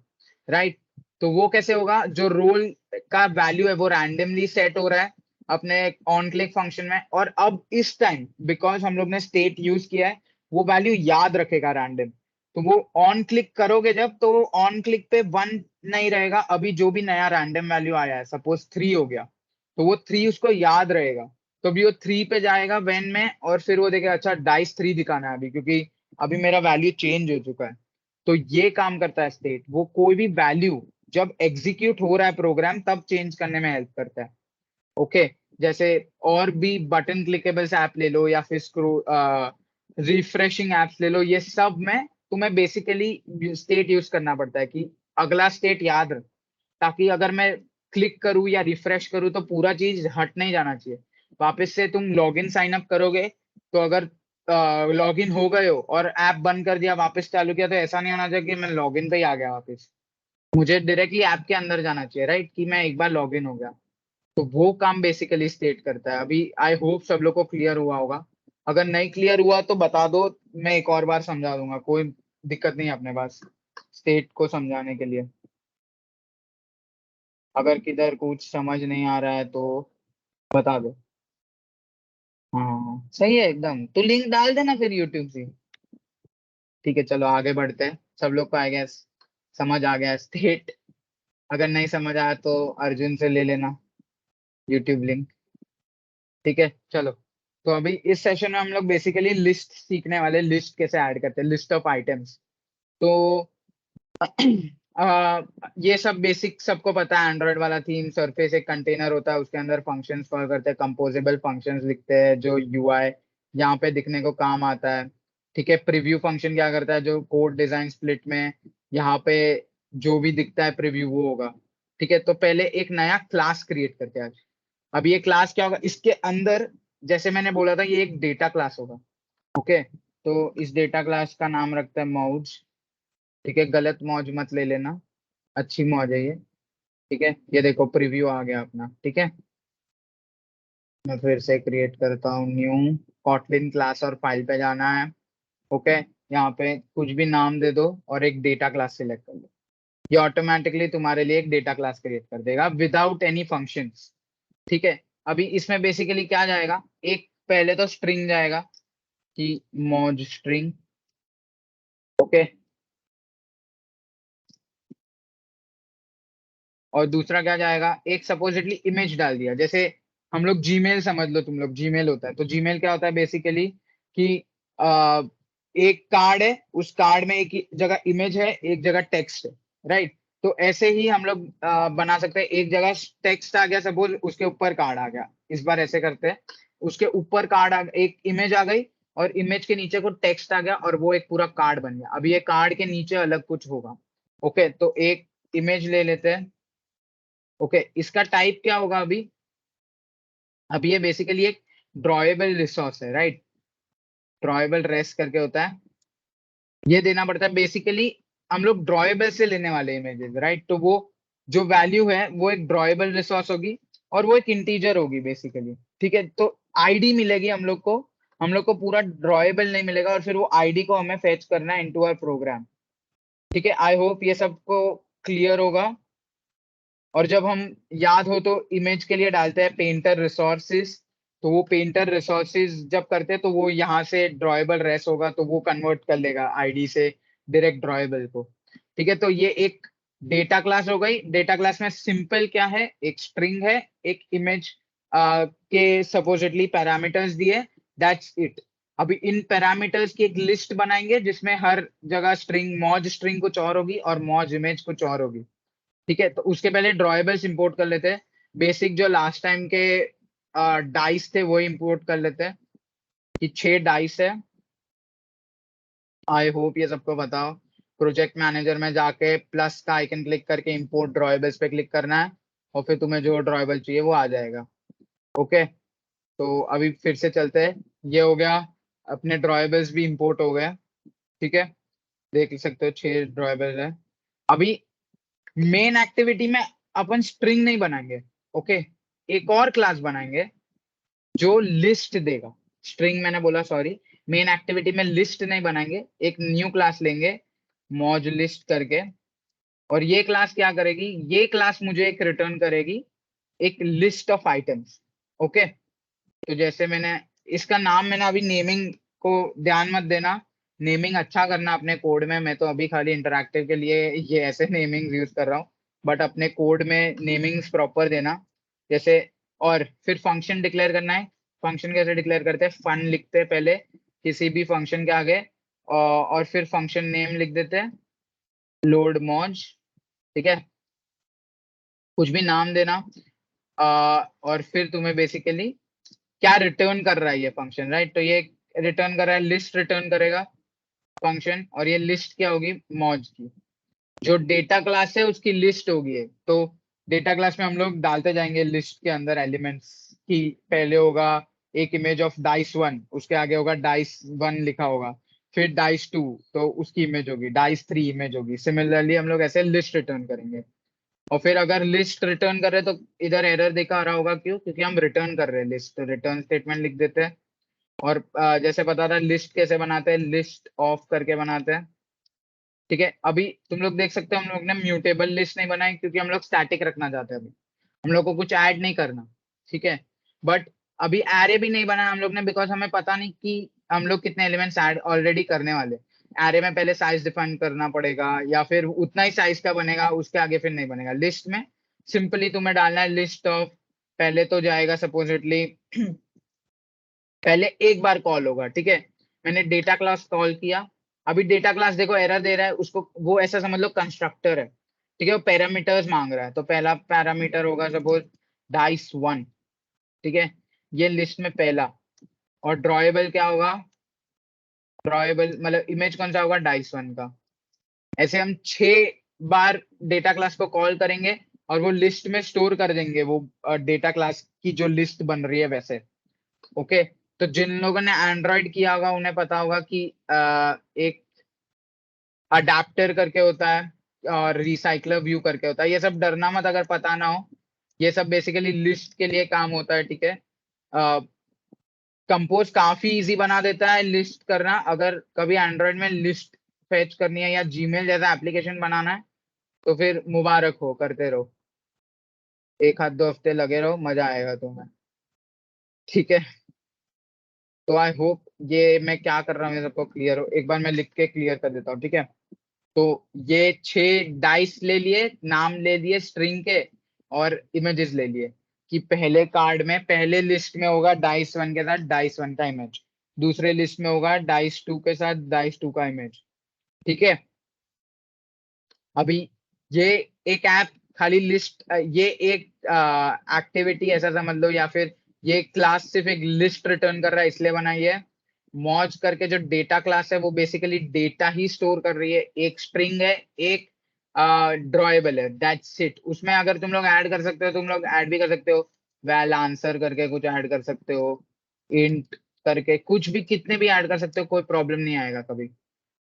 राइट। तो वो कैसे होगा, जो रोल का वैल्यू है वो रैंडमली सेट हो रहा है अपने ऑन क्लिक फंक्शन में, और अब इस टाइम बिकॉज हम लोग ने स्टेट यूज किया है, वो वैल्यू याद रखेगा रैंडम। तो वो ऑन क्लिक करोगे जब, तो ऑन क्लिक पे 1 नहीं रहेगा, अभी जो भी नया रैंडम वैल्यू आया है सपोज 3 हो गया, तो वो 3 उसको याद रहेगा। तो अभी वो 3 पे जाएगा वेन में, और फिर वो देखेगा अच्छा डाइस 3 दिखाना है अभी, क्योंकि अभी मेरा वैल्यू चेंज हो चुका है। तो ये काम करता है स्टेट, वो कोई भी वैल्यू जब एग्जीक्यूट हो रहा है प्रोग्राम तब चेंज करने में हेल्प करता है, ओके। जैसे और भी बटन क्लिकेबल्स ऐप ले लो या फिर स्क्रो रिफ्रेशिंग एप्स ले लो, ये सब में तुम्हें बेसिकली स्टेट यूज करना पड़ता है कि अगला स्टेट याद रख, ताकि अगर मैं क्लिक करूँ या रिफ्रेश करूँ तो पूरा चीज हट नहीं जाना चाहिए। वापस से तुम लॉगिन साइन अप करोगे तो अगर लॉगिन हो गए हो और ऐप बंद कर दिया वापस चालू किया तो ऐसा नहीं होना चाहिए कि मैं लॉगिन पे ही आ गया वापस। मुझे डायरेक्टली ऐप के अंदर जाना चाहिए, राइट, कि मैं एक बार लॉगिन हो गया। तो वो काम बेसिकली स्टेट करता है। अभी आई होप सब लोग को क्लियर हुआ होगा। अगर नहीं क्लियर हुआ तो बता दो, मैं एक और बार समझा दूंगा, कोई दिक्कत नहीं है अपने पास स्टेट को समझाने के लिए। अगर किधर कुछ समझ नहीं आ रहा है तो बता दो। हाँ सही है एकदम, तो लिंक डाल देना फिर यूट्यूब से। ठीक है चलो आगे बढ़ते हैं। सब लोग को आ गया, समझ आ गया स्टेट। अगर नहीं समझ आया तो अर्जुन से ले लेना यूट्यूब लिंक। ठीक है चलो। तो अभी इस सेशन में हम लोग बेसिकली लिस्ट सीखने वाले, लिस्ट कैसे ऐड करते हैं, लिस्ट ऑफ आइटम्स। तो ये सब बेसिक सबको पता है। एंड्रॉइड वाला थीम सरफेस एक कंटेनर होता है, उसके अंदर फंक्शंस कॉल करते हैं, कंपोजेबल फंक्शंस लिखते हैं जो यूआई यहाँ पे दिखने को काम आता है। ठीक है, प्रीव्यू फंक्शन क्या करता है, जो कोड डिजाइन स्प्लिट में यहाँ पे जो भी दिखता है प्रीव्यू वो होगा। ठीक है, तो पहले एक नया क्लास क्रिएट करते हैं आज। अब ये क्लास क्या होगा, इसके अंदर जैसे मैंने बोला था ये एक डेटा क्लास होगा। ओके, तो इस डेटा क्लास का नाम रखते हैं मौज। ठीक है, गलत मौज मत ले लेना, अच्छी मौज है ये। ठीक है, ये देखो प्रीव्यू आ गया अपना। ठीक है, मैं फिर से क्रिएट करता हूँ न्यू कॉटलिन क्लास और फाइल पे जाना है। ओके, यहाँ पे कुछ भी नाम दे दो और एक डेटा क्लास सिलेक्ट कर लो। ये ऑटोमेटिकली तुम्हारे लिए एक डेटा क्लास क्रिएट कर देगा विदाउट एनी फंक्शंस। ठीक है, अभी इसमें बेसिकली क्या जाएगा, एक पहले तो स्ट्रिंग जाएगा कि मौज स्ट्रिंग। ओके, और दूसरा क्या जाएगा, एक सपोजिटली इमेज डाल दिया। जैसे हम लोग जीमेल समझ लो, तुम लोग जीमेल होता है, तो जीमेल क्या होता है बेसिकली कि आ, एक कार्ड है, उस कार्ड में एक जगह इमेज है एक जगह टेक्स्ट है, राइट। तो ऐसे ही हम लोग बना सकते हैं, एक जगह टेक्स्ट आ गया सपोज, उसके ऊपर कार्ड आ गया। इस बार ऐसे करते हैं, उसके ऊपर कार्ड एक इमेज आ गई और इमेज के नीचे को टेक्स्ट आ गया और वो एक पूरा कार्ड बन गया। अभी ये कार्ड के नीचे अलग कुछ होगा। ओके, तो एक इमेज ले लेते हैं। ओके, इसका टाइप क्या होगा अभी, अभी ये बेसिकली एक ड्रॉएबल रिसोर्स है, राइट। ड्रॉएबल रेस करके होता है, ये देना पड़ता है बेसिकली। हम लोग ड्रॉएबल से लेने वाले इमेजेस, राइट। तो वो जो वैल्यू है वो एक ड्रॉएबल रिसोर्स होगी और वो एक इंटीजर होगी बेसिकली। ठीक है, तो आईडी मिलेगी हम लोग को, हम लोग को पूरा ड्रॉएबल नहीं मिलेगा और फिर वो आईडी को हमें फेच करना है इनटू आवर प्रोग्राम। ठीक है, आई होप ये सबको क्लियर होगा। और जब हम याद हो तो इमेज के लिए डालते हैं पेंटर रिसोर्सेज, तो वो पेंटर रिसोर्सेज जब करते हैं तो वो यहाँ से ड्रॉएबल रेस होगा तो वो कन्वर्ट कर लेगा आईडी से डायरेक्ट ड्रॉएबल को। ठीक है, तो ये एक डेटा क्लास हो गई। डेटा क्लास में सिंपल क्या है, एक स्ट्रिंग है, एक इमेज के सपोजिटली पैरामीटर्स दिए, दैट्स इट। अभी इन पैरामीटर्स की एक लिस्ट बनाएंगे जिसमें हर जगह स्ट्रिंग, मौज स्ट्रिंग कुछ और होगी और मौज इमेज कुछ और होगी। ठीक है, तो उसके पहले ड्रॉएबल्स इंपोर्ट कर लेते हैं। बेसिक जो लास्ट टाइम के डाइस थे वो इंपोर्ट कर लेते हैं कि 6 डाइस है। आई होप ये सबको बताओ। प्रोजेक्ट मैनेजर में जाके प्लस का आइकन क्लिक करके इंपोर्ट ड्रॉएबल्स पे क्लिक करना है और फिर तुम्हें जो ड्रॉएबल चाहिए वो आ जाएगा। ओके, तो अभी फिर से चलते हैं। ये हो गया, अपने ड्रॉएबल्स भी इंपोर्ट हो गए। ठीक है, देख सकते हो 6 ड्रॉएबल है। अभी मेन एक्टिविटी में अपन स्ट्रिंग नहीं बनाएंगे। ओके, एक और क्लास बनाएंगे जो लिस्ट देगा। स्ट्रिंग मैंने बोला, सॉरी, मेन एक्टिविटी में लिस्ट नहीं बनाएंगे, एक न्यू क्लास लेंगे मौज लिस्ट करके। और ये क्लास क्या करेगी, ये क्लास मुझे एक रिटर्न करेगी एक लिस्ट ऑफ आइटम्स। ओके, तो जैसे मैंने इसका नाम, मैंने अभी नेमिंग को ध्यान मत देना, नेमिंग अच्छा करना अपने कोड में। मैं तो अभी खाली इंटरैक्टिव के लिए ये ऐसे नेमिंग यूज कर रहा हूँ, बट अपने कोड में नेमिंग्स प्रॉपर देना। जैसे, और फिर फंक्शन डिक्लेयर करना है। फंक्शन कैसे डिक्लेयर करते हैं, फन लिखते हैं पहले किसी भी फंक्शन के आगे, और फिर फंक्शन नेम लिख देते हैं, लोड मौज। ठीक है, कुछ भी नाम देना। और फिर तुम्हें बेसिकली क्या रिटर्न कर रहा है ये फंक्शन, राइट। तो ये रिटर्न कर रहा है, लिस्ट रिटर्न करेगा। फंक्शन, और ये लिस्ट क्या होगी, मौज की। जो डेटा क्लास है उसकी लिस्ट होगी एक। तो डेटा क्लास में हम लोग डालते जाएंगे लिस्ट के अंदर एलिमेंट्स की। पहले होगा एक इमेज ऑफ डाइस 1, उसके आगे होगा डाइस 1 लिखा होगा, फिर डाइस 2 तो उसकी इमेज होगी, डाइस 3 इमेज होगी। सिमिलरली हम लोग ऐसे लिस्ट रिटर्न करेंगे। और फिर अगर लिस्ट रिटर्न कर रहे हैं तो इधर एरर देखा आ रहा होगा, क्यों? क्योंकि हम रिटर्न कर रहे हैं लिस्ट, तो रिटर्न स्टेटमेंट लिख देते हैं। और जैसे पता था लिस्ट कैसे बनाते हैं, लिस्ट ऑफ करके बनाते हैं। ठीक है, अभी तुम लोग देख सकते हो हम लोग ने म्यूटेबल लिस्ट नहीं बनाई, क्योंकि हम लोग स्टैटिक रखना चाहते हैं। अभी हम लोग को कुछ ऐड नहीं करना, ठीक है। बट अभी एरे भी नहीं बनाया हम लोग ने, बिकॉज हमें पता नहीं कि हम लोग कितने एलिमेंट्स ऐड ऑलरेडी करने वाले। एरे में पहले साइज डिफाइन करना पड़ेगा, या फिर उतना ही साइज का बनेगा, उसके आगे फिर नहीं बनेगा। लिस्ट में सिंपली तुम्हें डालना है लिस्ट ऑफ, पहले तो जाएगा सपोजिटली पहले एक बार कॉल होगा, ठीक है। मैंने डेटा क्लास कॉल किया, अभी डेटा क्लास देखो एरर दे रहा है उसको, वो ऐसा समझ लो कंस्ट्रक्टर है, ठीक है। वो पैरामीटर्स मांग रहा है, तो पहला पैरामीटर होगा सपोज डाइस 1, ठीक है, ये लिस्ट में पहला। और ड्रॉएबल क्या होगा, ड्रॉएबल मतलब इमेज कौन सा होगा, डाइस 1 का। ऐसे हम 6 बार डेटा क्लास को कॉल करेंगे और वो लिस्ट में स्टोर कर देंगे, वो डेटा क्लास की जो लिस्ट बन रही है वैसे। ओके, तो जिन लोगों ने एंड्रॉइड किया होगा उन्हें पता होगा कि एक अडेप्टर करके होता है और रिसाइकलर व्यू करके होता है। ये सब डरना मत अगर पता ना हो, ये सब बेसिकली लिस्ट के लिए काम होता है, ठीक है। कंपोज काफी इजी बना देता है लिस्ट करना। अगर कभी एंड्रॉइड में लिस्ट फेच करनी है या जीमेल जैसा एप्लीकेशन बनाना है तो फिर मुबारक हो, करते रहो, एक आध 2 हफ्ते लगे रहो, मजा आएगा तुम्हें, ठीक है। तो आई होप ये मैं क्या कर रहा हूँ ये सबको क्लियर हो। एक बार मैं लिख के क्लियर कर देता हूँ, ठीक है। तो ये 6 डाइस ले लिए, नाम ले लिए स्ट्रिंग के, और इमेजेस ले लिए कि पहले कार्ड में पहले लिस्ट में होगा डाइस 1 के साथ डाइस 1 का इमेज, दूसरे लिस्ट में होगा डाइस 2 के साथ डाइस 2 का इमेज, ठीक है। अभी ये एक ऐप खाली लिस्ट, ये एक एक्टिविटी ऐसा समझ लो, या फिर ये क्लास सिर्फ एक लिस्ट रिटर्न कर रहा है इसलिए बनाई है। मौज करके जो डेटा क्लास है वो बेसिकली डेटा ही स्टोर कर रही है, एक स्ट्रिंग है, एक ड्रॉएबल है, दैट्स इट। उसमें अगर तुम लोग ऐड कर सकते हो, तुम लोग ऐड भी कर सकते हो, वैल आंसर करके कुछ ऐड कर सकते हो, इंट करके कुछ भी, कितने भी ऐड कर सकते हो, कोई प्रॉब्लम नहीं आएगा कभी।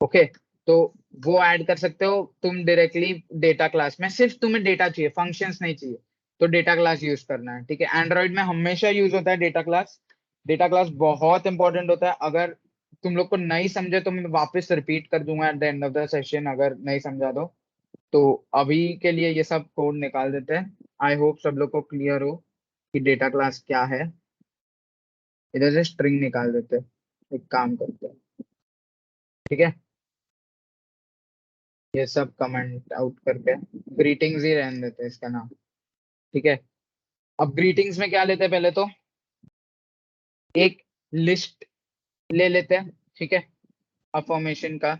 ओके, तो वो ऐड कर सकते हो तुम डायरेक्टली डेटा क्लास में। सिर्फ तुम्हें डेटा चाहिए, फंक्शंस नहीं चाहिए, तो डेटा क्लास यूज करना है, ठीक है। एंड्रॉइड में हमेशा यूज होता है डेटा क्लास। डेटा क्लास बहुत इंपॉर्टेंट होता है। अगर तुम लोग को नहीं समझे तो मैं वापस रिपीट कर दूंगा eight the end of the session, अगर नहीं समझा तो अभी के लिए ये सब कोड निकाल देते हैं। आई होप सब लोग को क्लियर हो कि डेटा क्लास क्या है। इधर से स्ट्रिंग निकाल देते हैं, एक काम करते हैं, ठीक है। ये सब कमेंट आउट करके ग्रीटिंग्स ही रहने देते हैं इसका नाम, ठीक है। अब ग्रीटिंग्स में क्या लेते हैं, पहले तो एक लिस्ट ले लेते हैं, ठीक है, अफर्मेशन का।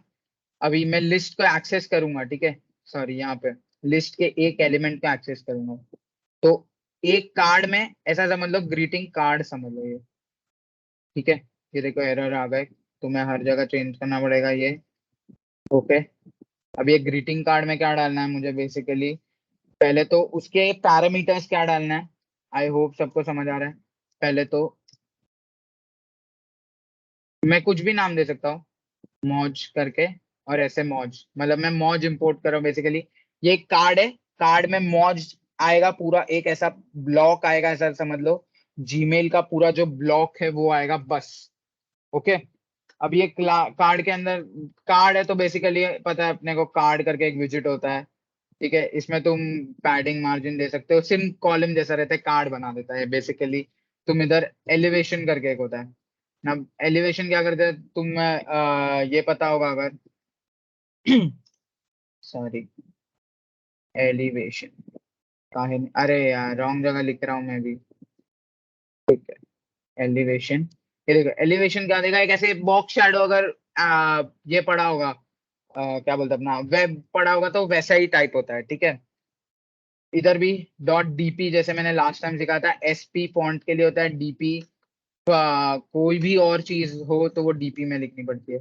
अभी मैं लिस्ट को एक्सेस करूंगा, ठीक है, सॉरी यहाँ पे लिस्ट के एक एलिमेंट को एक्सेस करूंगा। तो एक कार्ड में ऐसा समझ लो, ग्रीटिंग कार्ड समझ लो ये, ठीक है। ये देखो एरर आ गए, तुम्हें हर जगह चेंज करना पड़ेगा ये। ओके, अब ये ग्रीटिंग कार्ड में क्या डालना है मुझे, बेसिकली पहले तो उसके पैरामीटर्स क्या डालना है। आई होप सबको समझ आ रहा है। पहले तो मैं कुछ भी नाम दे सकता हूँ, मौज करके, और ऐसे मौज, मतलब मैं मौज इंपोर्ट कर रहा हूँ बेसिकली। ये एक कार्ड है, कार्ड में मौज आएगा, पूरा एक ऐसा ब्लॉक आएगा, ऐसा समझ लो जीमेल का पूरा जो ब्लॉक है वो आएगा बस। ओके, अब ये कार्ड के अंदर, कार्ड है तो बेसिकली पता है अपने को, कार्ड करके एक विजिट होता है, ठीक है। इसमें तुम पैडिंग मार्जिन दे सकते हो, सिम कॉलम जैसा रहता है, कार्ड बना देता है बेसिकली। तुम इधर एलिवेशन करके एक होता है ना, एलिवेशन क्या करते हैं तुम, ये पता होगा अगर सॉरी, एलिवेशन काहे अरे यार रॉन्ग जगह लिख रहा हूँ मैं भी, ठीक है। एलिवेशन, ये देखो एलिवेशन क्या देगा, एक ऐसे बॉक्स शैडो, अगर ये पड़ा होगा, क्या बोलते हैं अपना वेब पड़ा होगा तो वैसा ही टाइप होता है, ठीक है। इधर भी डॉट डीपी, जैसे मैंने लास्ट टाइम सिखाया था, एसपी फॉन्ट के लिए होता है, डीपी कोई भी और चीज हो तो वो डीपी में लिखनी पड़ती है।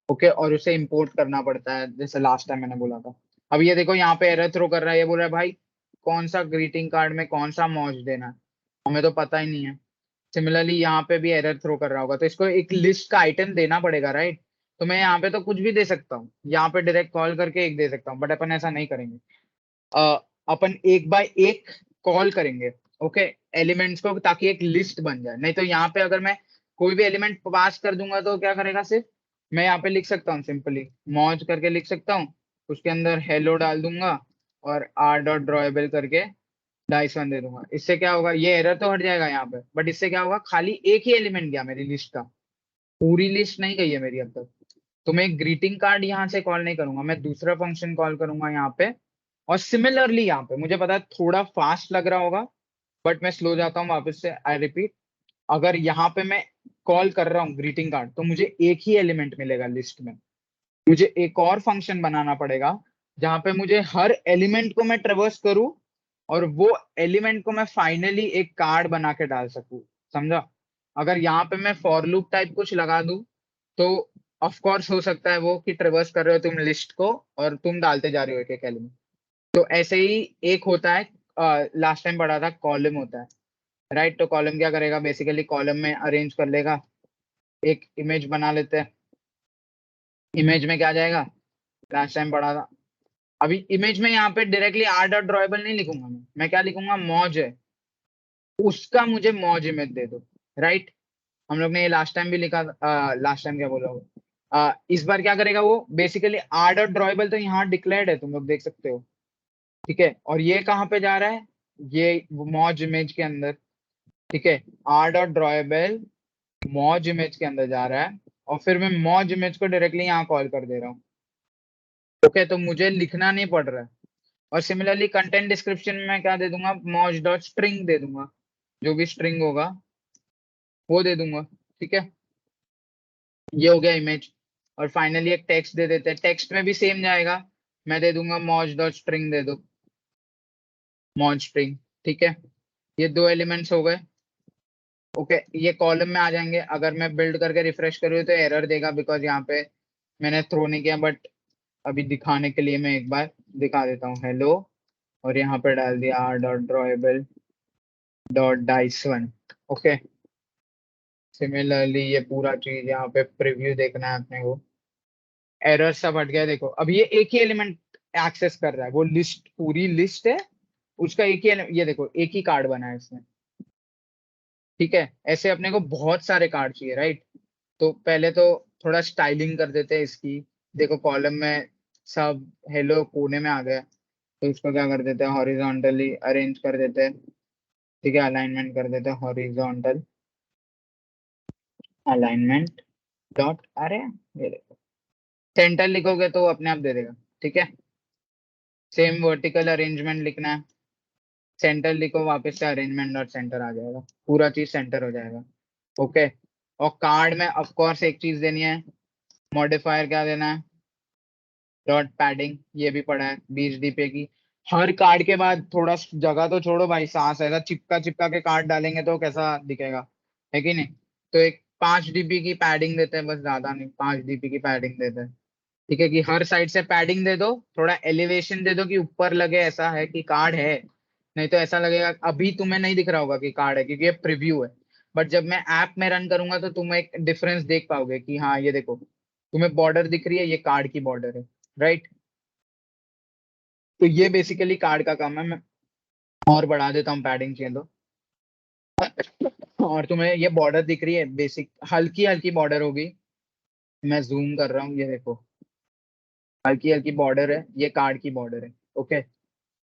ओके, और उसे इंपोर्ट करना पड़ता है जैसे लास्ट टाइम मैंने बोला था। अब ये देखो यहाँ पे एरर थ्रो कर रहा है, ये बोल रहा है भाई कौन सा ग्रीटिंग कार्ड में कौन सा मौज देना है, हमें तो पता ही नहीं है। सिमिलरली यहाँ पे भी एरर थ्रो कर रहा होगा, तो इसको एक लिस्ट का आइटम देना पड़ेगा, राइट। तो मैं यहाँ पे तो कुछ भी दे सकता हूँ, यहाँ पे डायरेक्ट कॉल करके एक दे सकता हूँ, बट अपन ऐसा नहीं करेंगे। अपन एक बाय एक कॉल करेंगे, ओके, एलिमेंट्स को, ताकि एक लिस्ट बन जाए। नहीं तो यहाँ पे अगर मैं कोई भी एलिमेंट पास कर दूंगा तो क्या करेगा, सिर्फ मैं यहाँ पे लिख सकता हूँ सिंपली मौज करके लिख सकता हूँ, उसके अंदर हेलो डाल दूंगा और आर डॉट ड्रॉएबल करके डाइस वन दे दूंगा। इससे क्या होगा, ये एरर तो हट जाएगा यहाँ पे, बट इससे क्या होगा, खाली एक ही एलिमेंट गया मेरी लिस्ट का, पूरी लिस्ट नहीं गई है मेरी अब तक। तो मैं ग्रीटिंग कार्ड यहाँ से कॉल नहीं करूंगा, मैं दूसरा फंक्शन कॉल करूंगा यहाँ पे। और सिमिलरली यहाँ पे मुझे पता है थोड़ा फास्ट लग रहा होगा, बट मैं स्लो जाता हूँ वापस से, आई रिपीट। अगर यहाँ पे मैं कॉल कर रहा हूँ ग्रीटिंग कार्ड, तो मुझे एक ही एलिमेंट मिलेगा लिस्ट में। मुझे एक और फंक्शन बनाना पड़ेगा जहां पे मुझे हर एलिमेंट को मैं ट्रेवर्स करूं, और वो एलिमेंट को मैं फाइनली एक कार्ड बना के डाल सकूं। समझा। अगर यहाँ पे मैं फॉर लूप टाइप कुछ लगा दूं, तो ऑफ कोर्स हो सकता है वो कि ट्रेवर्स कर रहे हो तुम लिस्ट को और तुम डालते जा रहे हो एक एक एलिमेंट। तो ऐसे ही एक होता है, लास्ट टाइम पढ़ा था, कॉलम होता है, राइट। तो कॉलम क्या करेगा, बेसिकली कॉलम में अरेंज कर लेगा। एक इमेज बना लेते हैं, इमेज में क्या आ जाएगा, लास्ट टाइम पढ़ा था। अभी इमेज में यहाँ पे डायरेक्टली आर डॉट ड्रॉएबल नहीं लिखूंगा, मैं क्या लिखूंगा, मौज है, उसका मुझे मौज इमेज दे दो, राइट। हम लोग ने ये लास्ट टाइम भी लिखा, लास्ट टाइम क्या बोला वो, इस बार क्या करेगा वो, बेसिकली आर डॉट ड्रॉएबल तो यहाँ डिक्लेयर्ड है, तुम लोग देख सकते हो, ठीक है। और ये कहाँ पे जा रहा है, ये मौज इमेज के अंदर, ठीक है। आर डॉट ड्रॉएबल मौज इमेज के अंदर जा रहा है, और फिर मैं मौज इमेज को डायरेक्टली यहाँ कॉल कर दे रहा हूँ, ओके। तो मुझे लिखना नहीं पड़ रहा है। और सिमिलरली कंटेंट डिस्क्रिप्शन में मैं क्या दे दूंगा, मौज डॉट स्ट्रिंग दे दूंगा, जो भी स्ट्रिंग होगा वो दे दूंगा, ठीक है। ये हो गया इमेज। और फाइनली एक टेक्स्ट दे देते हैं, टेक्स्ट में भी सेम जाएगा, मैं दे दूंगा मौज डॉट स्ट्रिंग दे दो, मौज स्ट्रिंग, ठीक है। ये दो एलिमेंट्स हो गए, ओके। ये कॉलम में आ जाएंगे, अगर मैं बिल्ड करके रिफ्रेश करूँ तो एरर देगा, बिकॉज यहाँ पे मैंने थ्रो नहीं किया, बट अभी दिखाने के लिए मैं एक बार दिखा देता हूँ, हेलो, और यहाँ पे डाल दिया R dot drawable dot dice one, okay. Similarly ये पूरा चीज यहाँ पे प्रीव्यू देखना है अपने को, एरर सब हट गया। देखो अब ये एक ही एलिमेंट एक्सेस कर रहा है, वो लिस्ट पूरी लिस्ट है, उसका एक ही ये देखो एक ही कार्ड बना है इसमें, ठीक है। ऐसे अपने को बहुत सारे कार्ड चाहिए, राइट। तो पहले तो थोड़ा स्टाइलिंग कर देते हैं इसकी। देखो कॉलम में सब हेलो कोने में आ गया, तो इसको क्या कर देते हैं, हॉरिजॉन्टली अरेंज कर देते हैं, ठीक है। अलाइनमेंट कर देते हैं, हॉरिजॉन्टल अलाइनमेंट डॉट, अरे ये देखो, सेंटर लिखोगे तो वो अपने आप दे देगा, ठीक है। सेम वर्टिकल अरेंजमेंट लिखना है, सेंटर लिखो, वापस से अरेंजमेंट डॉट सेंटर आ जाएगा, पूरा चीज सेंटर हो जाएगा, ओके। और कार्ड में ऑफ कोर्स एक चीज देनी है, मॉडिफायर क्या देना है, डॉट पैडिंग, ये भी पड़ा है 20 DP की। हर कार्ड के बाद थोड़ा जगह तो छोड़ो भाई, सांस, ऐसा चिपका चिपका के कार्ड डालेंगे तो कैसा दिखेगा, है कि नहीं। तो एक 5 DP की पैडिंग देते हैं, बस ज्यादा नहीं, 5 DP की पैडिंग देते हैं, ठीक है। कि हर साइड से पैडिंग दे दो, थोड़ा एलिवेशन दे दो कि ऊपर लगे ऐसा है कि कार्ड है, नहीं तो ऐसा लगेगा अभी तुम्हें नहीं दिख रहा होगा कि कार्ड है, क्योंकि ये प्रीव्यू है। बट जब मैं ऐप में रन करूंगा तो तुम एक डिफरेंस देख पाओगे कि हाँ ये देखो, तुम्हें बॉर्डर दिख रही है, ये कार्ड की बॉर्डर है, राइट। तो ये बेसिकली कार्ड का काम है। मैं और बढ़ा देता हूँ, पैडिंग चाहिए तो। और तुम्हें ये बॉर्डर दिख रही है, बेसिक हल्की हल्की बॉर्डर होगी, मैं जूम कर रहा हूँ, ये देखो हल्की हल्की बॉर्डर है, ये कार्ड की बॉर्डर है, ओके।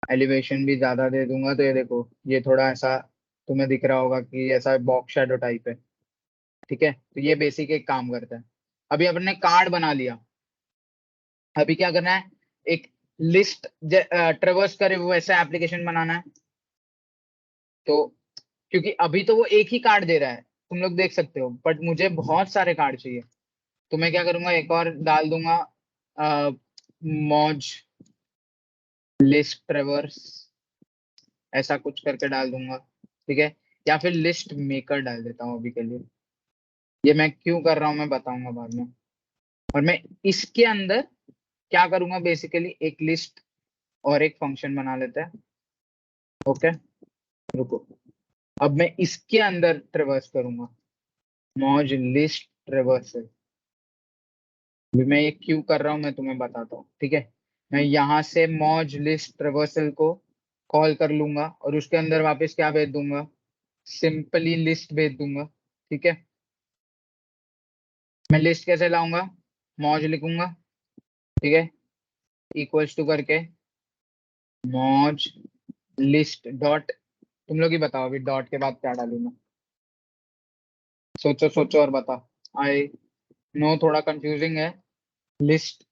एलिवेशन भी ज्यादा दे दूंगा तो ये देखो, ये थोड़ा ऐसा तुम्हें दिख रहा होगा कि ऐसा बॉक्स शैडो टाइप है, ठीक है। तो ये बेसिक एक काम करता है। अभी अपने कार्ड बना लिया, अभी क्या करना है, एक लिस्ट ट्रेवर्स करे वो ऐसा एप्लीकेशन बनाना है। तो क्योंकि अभी तो वो एक ही कार्ड दे रहा है, तुम लोग देख सकते हो, बट मुझे बहुत सारे कार्ड चाहिए। तो मैं क्या करूंगा, एक और डाल दूंगा, मौज लिस्ट ट्रेवर्स, ऐसा कुछ करके डाल दूंगा, ठीक है। या फिर लिस्ट मेकर डाल देता हूँ अभी के लिए। ये मैं क्यों कर रहा हूँ मैं बताऊंगा बाद में। और मैं इसके अंदर क्या करूंगा, बेसिकली एक लिस्ट और एक फंक्शन बना लेते हैं। ओके, रुको, अब मैं इसके अंदर ट्रेवर्स करूंगा, मौज लिस्ट ट्रेवर्सल। अभी मैं ये क्यों कर रहा हूँ मैं तुम्हें बताता हूँ, ठीक है। मैं यहाँ से मौज लिस्ट ट्रेवर्सल को कॉल कर लूंगा और उसके अंदर वापस क्या भेज दूंगा, सिंपली लिस्ट भेज दूंगा, ठीक है। मैं लिस्ट कैसे लाऊंगा, मौज लिखूंगा, ठीक है, इक्वल्स टू करके मौज लिस्ट डॉट, तुम लोग ही बताओ अभी डॉट के बाद क्या डालूंगा, सोचो सोचो और बताओ। आई नो थोड़ा कंफ्यूजिंग है, लिस्ट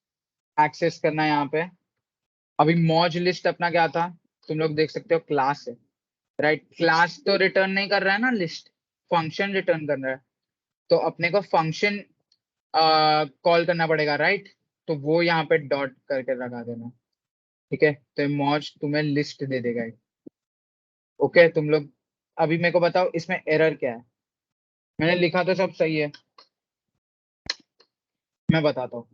एक्सेस करना है यहाँ पे। अभी मौज लिस्ट अपना क्या था, तुम लोग देख सकते हो क्लास है, राइट। क्लास तो रिटर्न नहीं कर रहा है ना, लिस्ट फंक्शन रिटर्न कर रहा है। तो अपने को फंक्शन कॉल करना पड़ेगा, राइट। तो वो यहाँ पे डॉट करके लगा देना, ठीक है। तो मौज तुम्हें लिस्ट दे देगा। ओके, तुम लोग अभी मेरे को बताओ इसमें एरर क्या है। मैंने लिखा तो सब सही है, मैं बताता हूँ।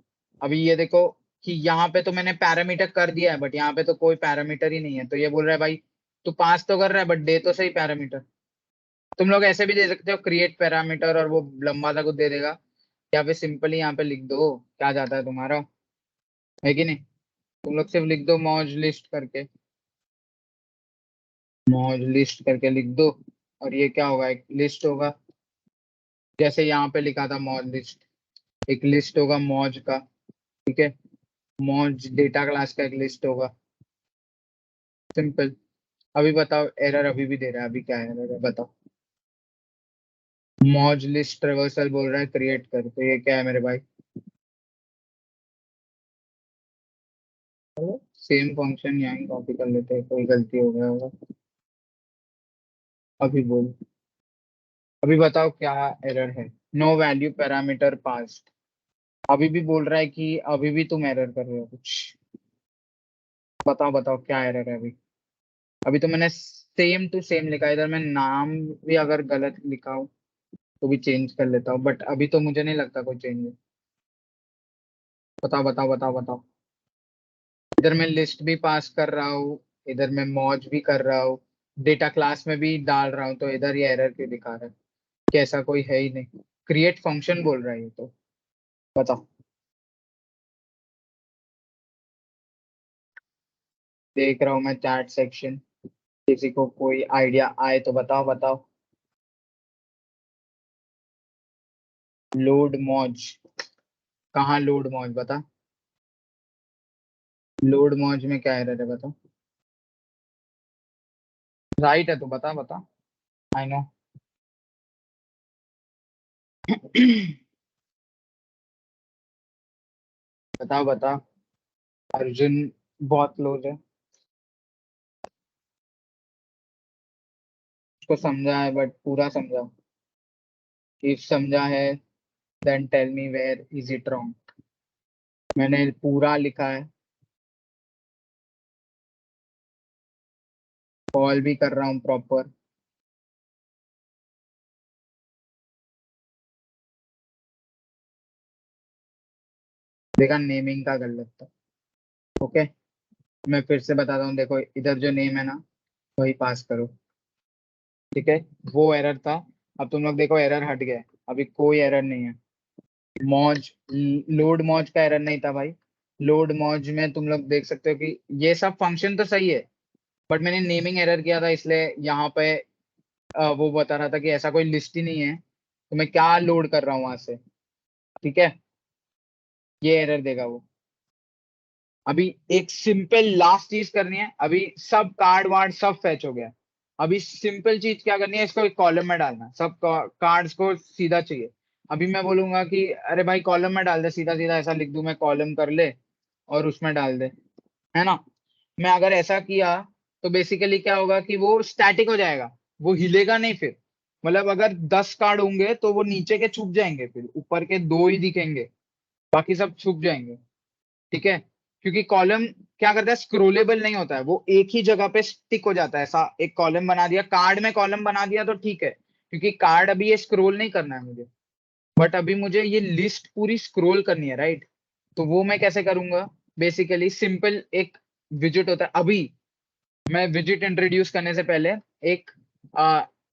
अभी ये देखो कि यहाँ पे तो मैंने पैरामीटर कर दिया है, बट यहाँ पे तो कोई पैरामीटर ही नहीं है। तो ये बोल रहा है भाई तू पास तो कर रहा है बट दे तो सही पैरामीटर। तुम लोग ऐसे भी दे सकते हो, क्रिएट पैरामीटर, और वो लंबा सा कुछ दे देगा, या फिर सिंपली यहाँ पे लिख दो, क्या जाता है तुम्हारा, है कि नहीं। तुम लोग सिर्फ लिख दो मौज लिस्ट करके, मौज लिस्ट करके लिख दो, और ये क्या होगा, एक लिस्ट होगा, जैसे यहाँ पे लिखा था मौज लिस्ट। एक लिस्ट होगा मौज का, ठीक है, मौज डेटा क्लास का एक लिस्ट होगा, सिंपल। अभी बताओ एरर अभी भी दे रहा है, अभी क्या एरर है बताओ। मौज लिस्ट ट्रेवर्सल बोल रहा है क्रिएट कर, तो ये क्या है मेरे भाई, सेम फंक्शन यहाँ ही कॉपी कर लेते हैं, कोई गलती हो गया होगा। अभी बोल, अभी बताओ क्या एरर है। नो वैल्यू पैरामीटर पास्ड, अभी भी बोल रहा है कि अभी भी तुम एरर कर रहे हो कुछ। बताओ बताओ क्या एरर है अभी। अभी तो मैंने सेम टू सेम लिखा है, इधर मैं नाम भी अगर गलत लिखा हूँ तो भी चेंज कर लेता हूँ, बट अभी तो मुझे नहीं लगता कोई चेंज है। बताओ बताओ बताओ बताओ। इधर मैं लिस्ट भी पास कर रहा हूँ, इधर मैं मौज भी कर रहा हूँ, डेटा क्लास में भी डाल रहा हूँ, तो इधर ये एरर क्यों दिखा रहा है कि ऐसा कोई है ही नहीं। क्रिएट फंक्शन बोल रहा है ये तो, बताओ। देख रहा हूँ मैं चैट सेक्शन, किसी को कोई आइडिया आए तो बताओ बताओ। लोड मौज, कहाँ लोड मौज बता, लोड मौज में क्या एरर है बता। राइट है तो बता बता, आई नो। बताओ बता, अर्जुन बहुत क्लोज है, उसको समझा है बट पूरा समझा। इफ समझा है then tell me where is it wrong. मैंने पूरा लिखा है, कॉल भी कर रहा हूँ प्रॉपर। देखा नेमिंग का गलत था। ओके, मैं फिर से बताता हूँ, देखो इधर जो नेम है ना वही पास करो, ठीक है। वो एरर था, अब तुम लोग देखो एरर हट गया है, अभी कोई एरर नहीं है। मौज, लोड मौज का एरर नहीं था भाई। लोड मौज में तुम लोग देख सकते हो कि ये सब फंक्शन तो सही है, बट मैंने नेमिंग एरर किया था, इसलिए यहाँ पे वो बता रहा था कि ऐसा कोई लिस्ट ही नहीं है, तो मैं क्या लोड कर रहा हूँ वहां से, ठीक है। ये एरर देगा वो। अभी एक सिंपल लास्ट चीज करनी है, अभी सब कार्ड वार्ड सब फैच हो गया। अभी सिंपल चीज क्या करनी है, इसको एक कॉलम में डालना है, सब कार्ड्स को सीधा चाहिए। अभी मैं बोलूंगा कि अरे भाई कॉलम में डाल दे, सीधा सीधा ऐसा लिख दूं मैं, कॉलम कर ले और उसमें डाल दे, है ना। मैं अगर ऐसा किया तो बेसिकली क्या होगा कि वो स्टैटिक हो जाएगा, वो हिलेगा नहीं फिर। मतलब अगर 10 कार्ड होंगे तो वो नीचे के छुप जाएंगे, फिर ऊपर के 2 ही दिखेंगे, बाकी सब छुप जाएंगे, ठीक है। क्योंकि कॉलम क्या करता है, स्क्रोलेबल नहीं होता है, वो एक ही जगह पे स्टिक हो जाता है। ऐसा एक कॉलम बना दिया, कार्ड में कॉलम बना दिया तो ठीक है, क्योंकि कार्ड अभी ये स्क्रोल नहीं करना है मुझे, बट अभी मुझे ये लिस्ट पूरी स्क्रॉल करनी है, राइट? तो वो मैं कैसे करूंगा? बेसिकली सिंपल एक विजिट होता है। अभी मैं विजिट इंट्रोड्यूस करने से पहले एक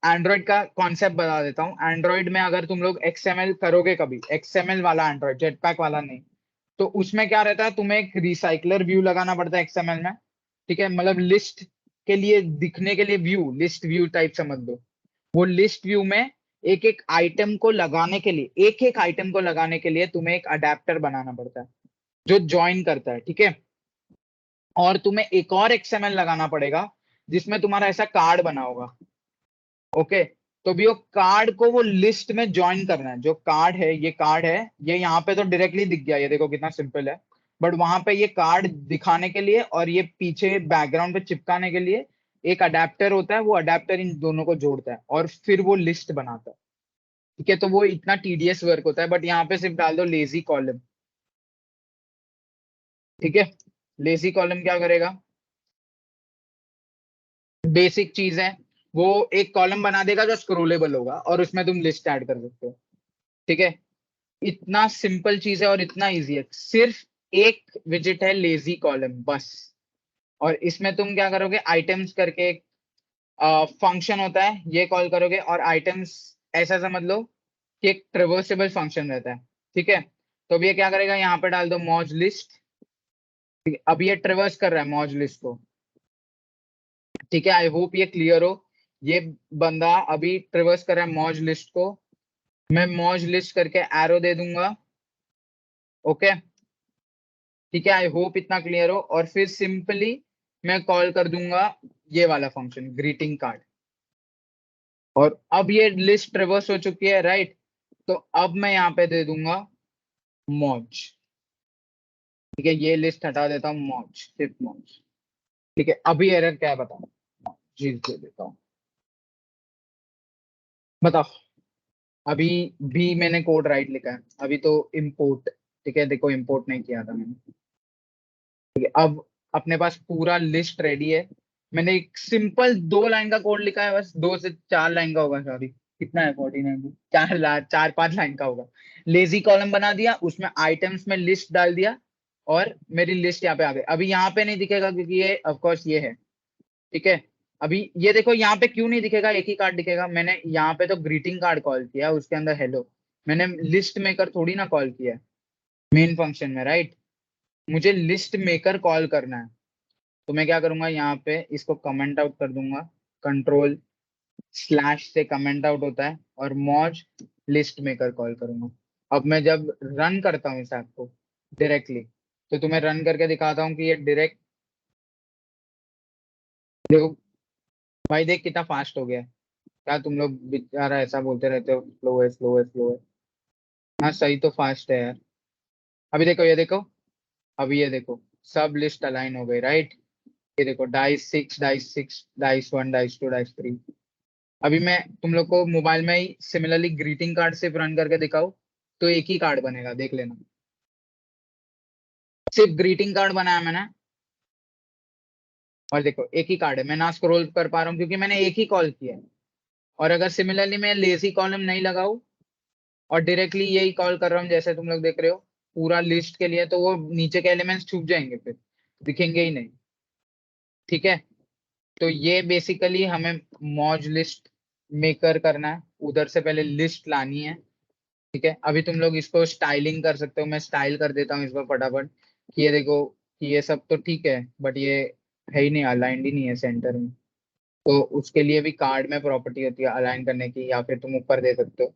एंड्रॉइड का कॉन्सेप्ट बता देता हूँ। एंड्रॉइड में अगर तुम लोग एक्सएमएल करोगे, कभी एक्सएमएल वाला एंड्रॉइड, जेटपैक वाला नहीं, तो उसमें क्या रहता है, तुम्हें एक रिसाइकलर व्यू लगाना पड़ता है एक्सएमएल में। ठीक है, मतलब लिस्ट के लिए दिखने के लिए व्यू, लिस्ट व्यू टाइप समझ लो। वो लिस्ट व्यू में एक एक आइटम को लगाने के लिए, एक एक आइटम को लगाने के लिए तुम्हें एक अडेप्टर बनाना पड़ता है जो ज्वाइन करता है। ठीक है, और तुम्हें एक और एक्सएमएल लगाना पड़ेगा जिसमें तुम्हारा ऐसा कार्ड बना होगा। ओके, तो भी वो कार्ड को वो लिस्ट में ज्वाइन करना है। जो कार्ड है, ये कार्ड है, ये यहाँ पे तो डायरेक्टली दिख गया, ये देखो कितना सिंपल है। बट वहां पे ये कार्ड दिखाने के लिए और ये पीछे बैकग्राउंड पे चिपकाने के लिए एक अडेप्टर होता है। वो अडेप्टर इन दोनों को जोड़ता है और फिर वो लिस्ट बनाता है। ठीक है, तो वो इतना टीडियस वर्क होता है, बट यहाँ पे सिर्फ डाल दो लेजी कॉलम। ठीक है, लेजी कॉलम क्या करेगा? बेसिक चीज है, वो एक कॉलम बना देगा जो स्क्रोलेबल होगा और उसमें तुम लिस्ट ऐड कर सकते हो। ठीक है, इतना सिंपल चीज है और इतना इजी है। सिर्फ एक विजिट है लेजी कॉलम बस। और इसमें तुम क्या करोगे, आइटम्स करके एक फंक्शन होता है, ये कॉल करोगे। और आइटम्स ऐसा समझ लो कि एक ट्रिवर्सेबल फंक्शन रहता है। ठीक है, तो अब ये क्या करेगा, यहाँ पे डाल दो मौज लिस्ट। अब ये ट्रिवर्स कर रहा है मौज लिस्ट को। ठीक है, आई होप ये क्लियर हो। ये बंदा अभी ट्रिवर्स कर रहा है मौज लिस्ट को। मैं मौज लिस्ट करके एरो दे दूंगा। ओके, ठीक है, आई होप इतना क्लियर हो। और फिर सिंपली मैं कॉल कर दूंगा ये वाला फंक्शन ग्रीटिंग कार्ड। और अब ये लिस्ट रिवर्स हो चुकी है, राइट? तो अब मैं यहाँ पे दे दूंगा मौज। ठीक है, ये लिस्ट हटा देता हूँ, मौज, सिर्फ मौज। ठीक है, अभी एरर क्या है बताओ, जी दे देता हूँ, बताओ। अभी भी मैंने कोड राइट लिखा है, अभी तो इम्पोर्ट। ठीक है, देखो इम्पोर्ट नहीं किया था मैंने। ठीक है, अब अपने पास पूरा लिस्ट रेडी है। मैंने एक सिंपल 2 लाइन का कोड लिखा है, बस 2 से 4 लाइन का होगा, सॉरी। कितना है, 49? 4-5 लाइन का होगा। लेजी कॉलम बना दिया, उसमें आइटम्स में लिस्ट डाल दिया और मेरी लिस्ट यहाँ पे आ गई। अभी यहाँ पे नहीं दिखेगा क्योंकि ये ऑफ कोर्स ये है। ठीक है, अभी ये देखो यहाँ पे क्यों नहीं दिखेगा, एक ही कार्ड दिखेगा। मैंने यहाँ पे तो ग्रीटिंग कार्ड कॉल किया, उसके अंदर हेलो। मैंने लिस्ट मेकर थोड़ी ना कॉल किया मेन फंक्शन में, राइट? मुझे लिस्ट मेकर कॉल करना है। तो मैं क्या करूंगा, यहाँ पे इसको कमेंट आउट कर दूंगा। कंट्रोल स्लैश से कमेंट आउट होता है और मौज लिस्ट मेकर कॉल करूंगा। अब मैं जब रन करता हूँ इस ऐप को डायरेक्टली, तो तुम्हें रन करके दिखाता हूँ कि ये डायरेक्ट, देखो भाई, देख कितना फास्ट हो गया है। क्या तुम लोग बेचारा ऐसा बोलते रहते हो स्लो है, स्लो है, स्लो है? हाँ सही तो फास्ट है यार। अभी देखो, ये देखो, अभी ये देखो, सब लिस्ट अलाइन हो गई, राइट? ये देखो, dice 6, dice 6, dice 1, dice 2, dice 3। अभी मैं तुम लोग को मोबाइल में ही सिमिलरली ग्रीटिंग कार्ड सिर्फ रन करके दिखाऊं तो एक ही कार्ड बनेगा, देख लेना। सिर्फ ग्रीटिंग कार्ड बनाया मैंने और देखो एक ही कार्ड है। मैं ना स्क्रॉल कर पा रहा हूँ क्योंकि मैंने एक ही कॉल किया है। और अगर सिमिलरली मैं लेजी कॉलम नहीं लगाऊं और डायरेक्टली यही कॉल कर रहा हूँ जैसे तुम लोग देख रहे हो पूरा लिस्ट के लिए, तो वो नीचे के एलिमेंट्स छूट जाएंगे, फिर दिखेंगे ही नहीं। ठीक है, तो ये बेसिकली हमें मौज लिस्ट मेकर करना है, उधर से पहले लिस्ट लानी है। ठीक है, अभी तुम लोग इसको स्टाइलिंग कर सकते हो, मैं स्टाइल कर देता हूँ इसको फटाफट। कि ये देखो कि ये सब तो ठीक है, बट ये है ही नहीं, अलाइंड ही नहीं है सेंटर में। तो उसके लिए भी कार्ड में प्रॉपर्टी होती है अलाइन करने की, या फिर तुम ऊपर दे सकते हो।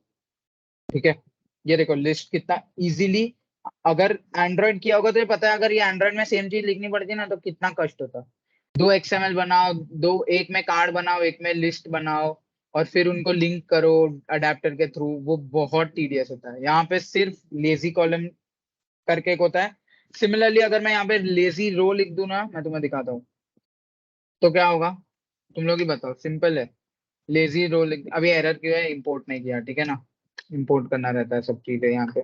ठीक है, ये देखो लिस्ट कितना इजीली। अगर एंड्रॉइड किया होगा तो ये पता है, अगर ये एंड्रॉइड में सेम चीज लिखनी पड़ती ना तो कितना कष्ट होता। दो एक्सएमएल बनाओ, दो, एक में कार्ड बनाओ, एक में लिस्ट बनाओ, और फिर उनको लिंक करो अडेप्टर के थ्रू। वो बहुत टीडियस होता है। यहाँ पे सिर्फ लेजी कॉलम करके एक होता है। सिमिलरली अगर मैं यहाँ पे लेजी रो लिख दूं ना, मैं तुम्हें दिखाता हूँ तो क्या होगा, तुम लोग ही बताओ। सिंपल है, लेजी रो लिख, अभी एरर क्यों है, इंपोर्ट नहीं किया। ठीक है ना, इंपोर्ट करना रहता है सब चीजें यहाँ पे।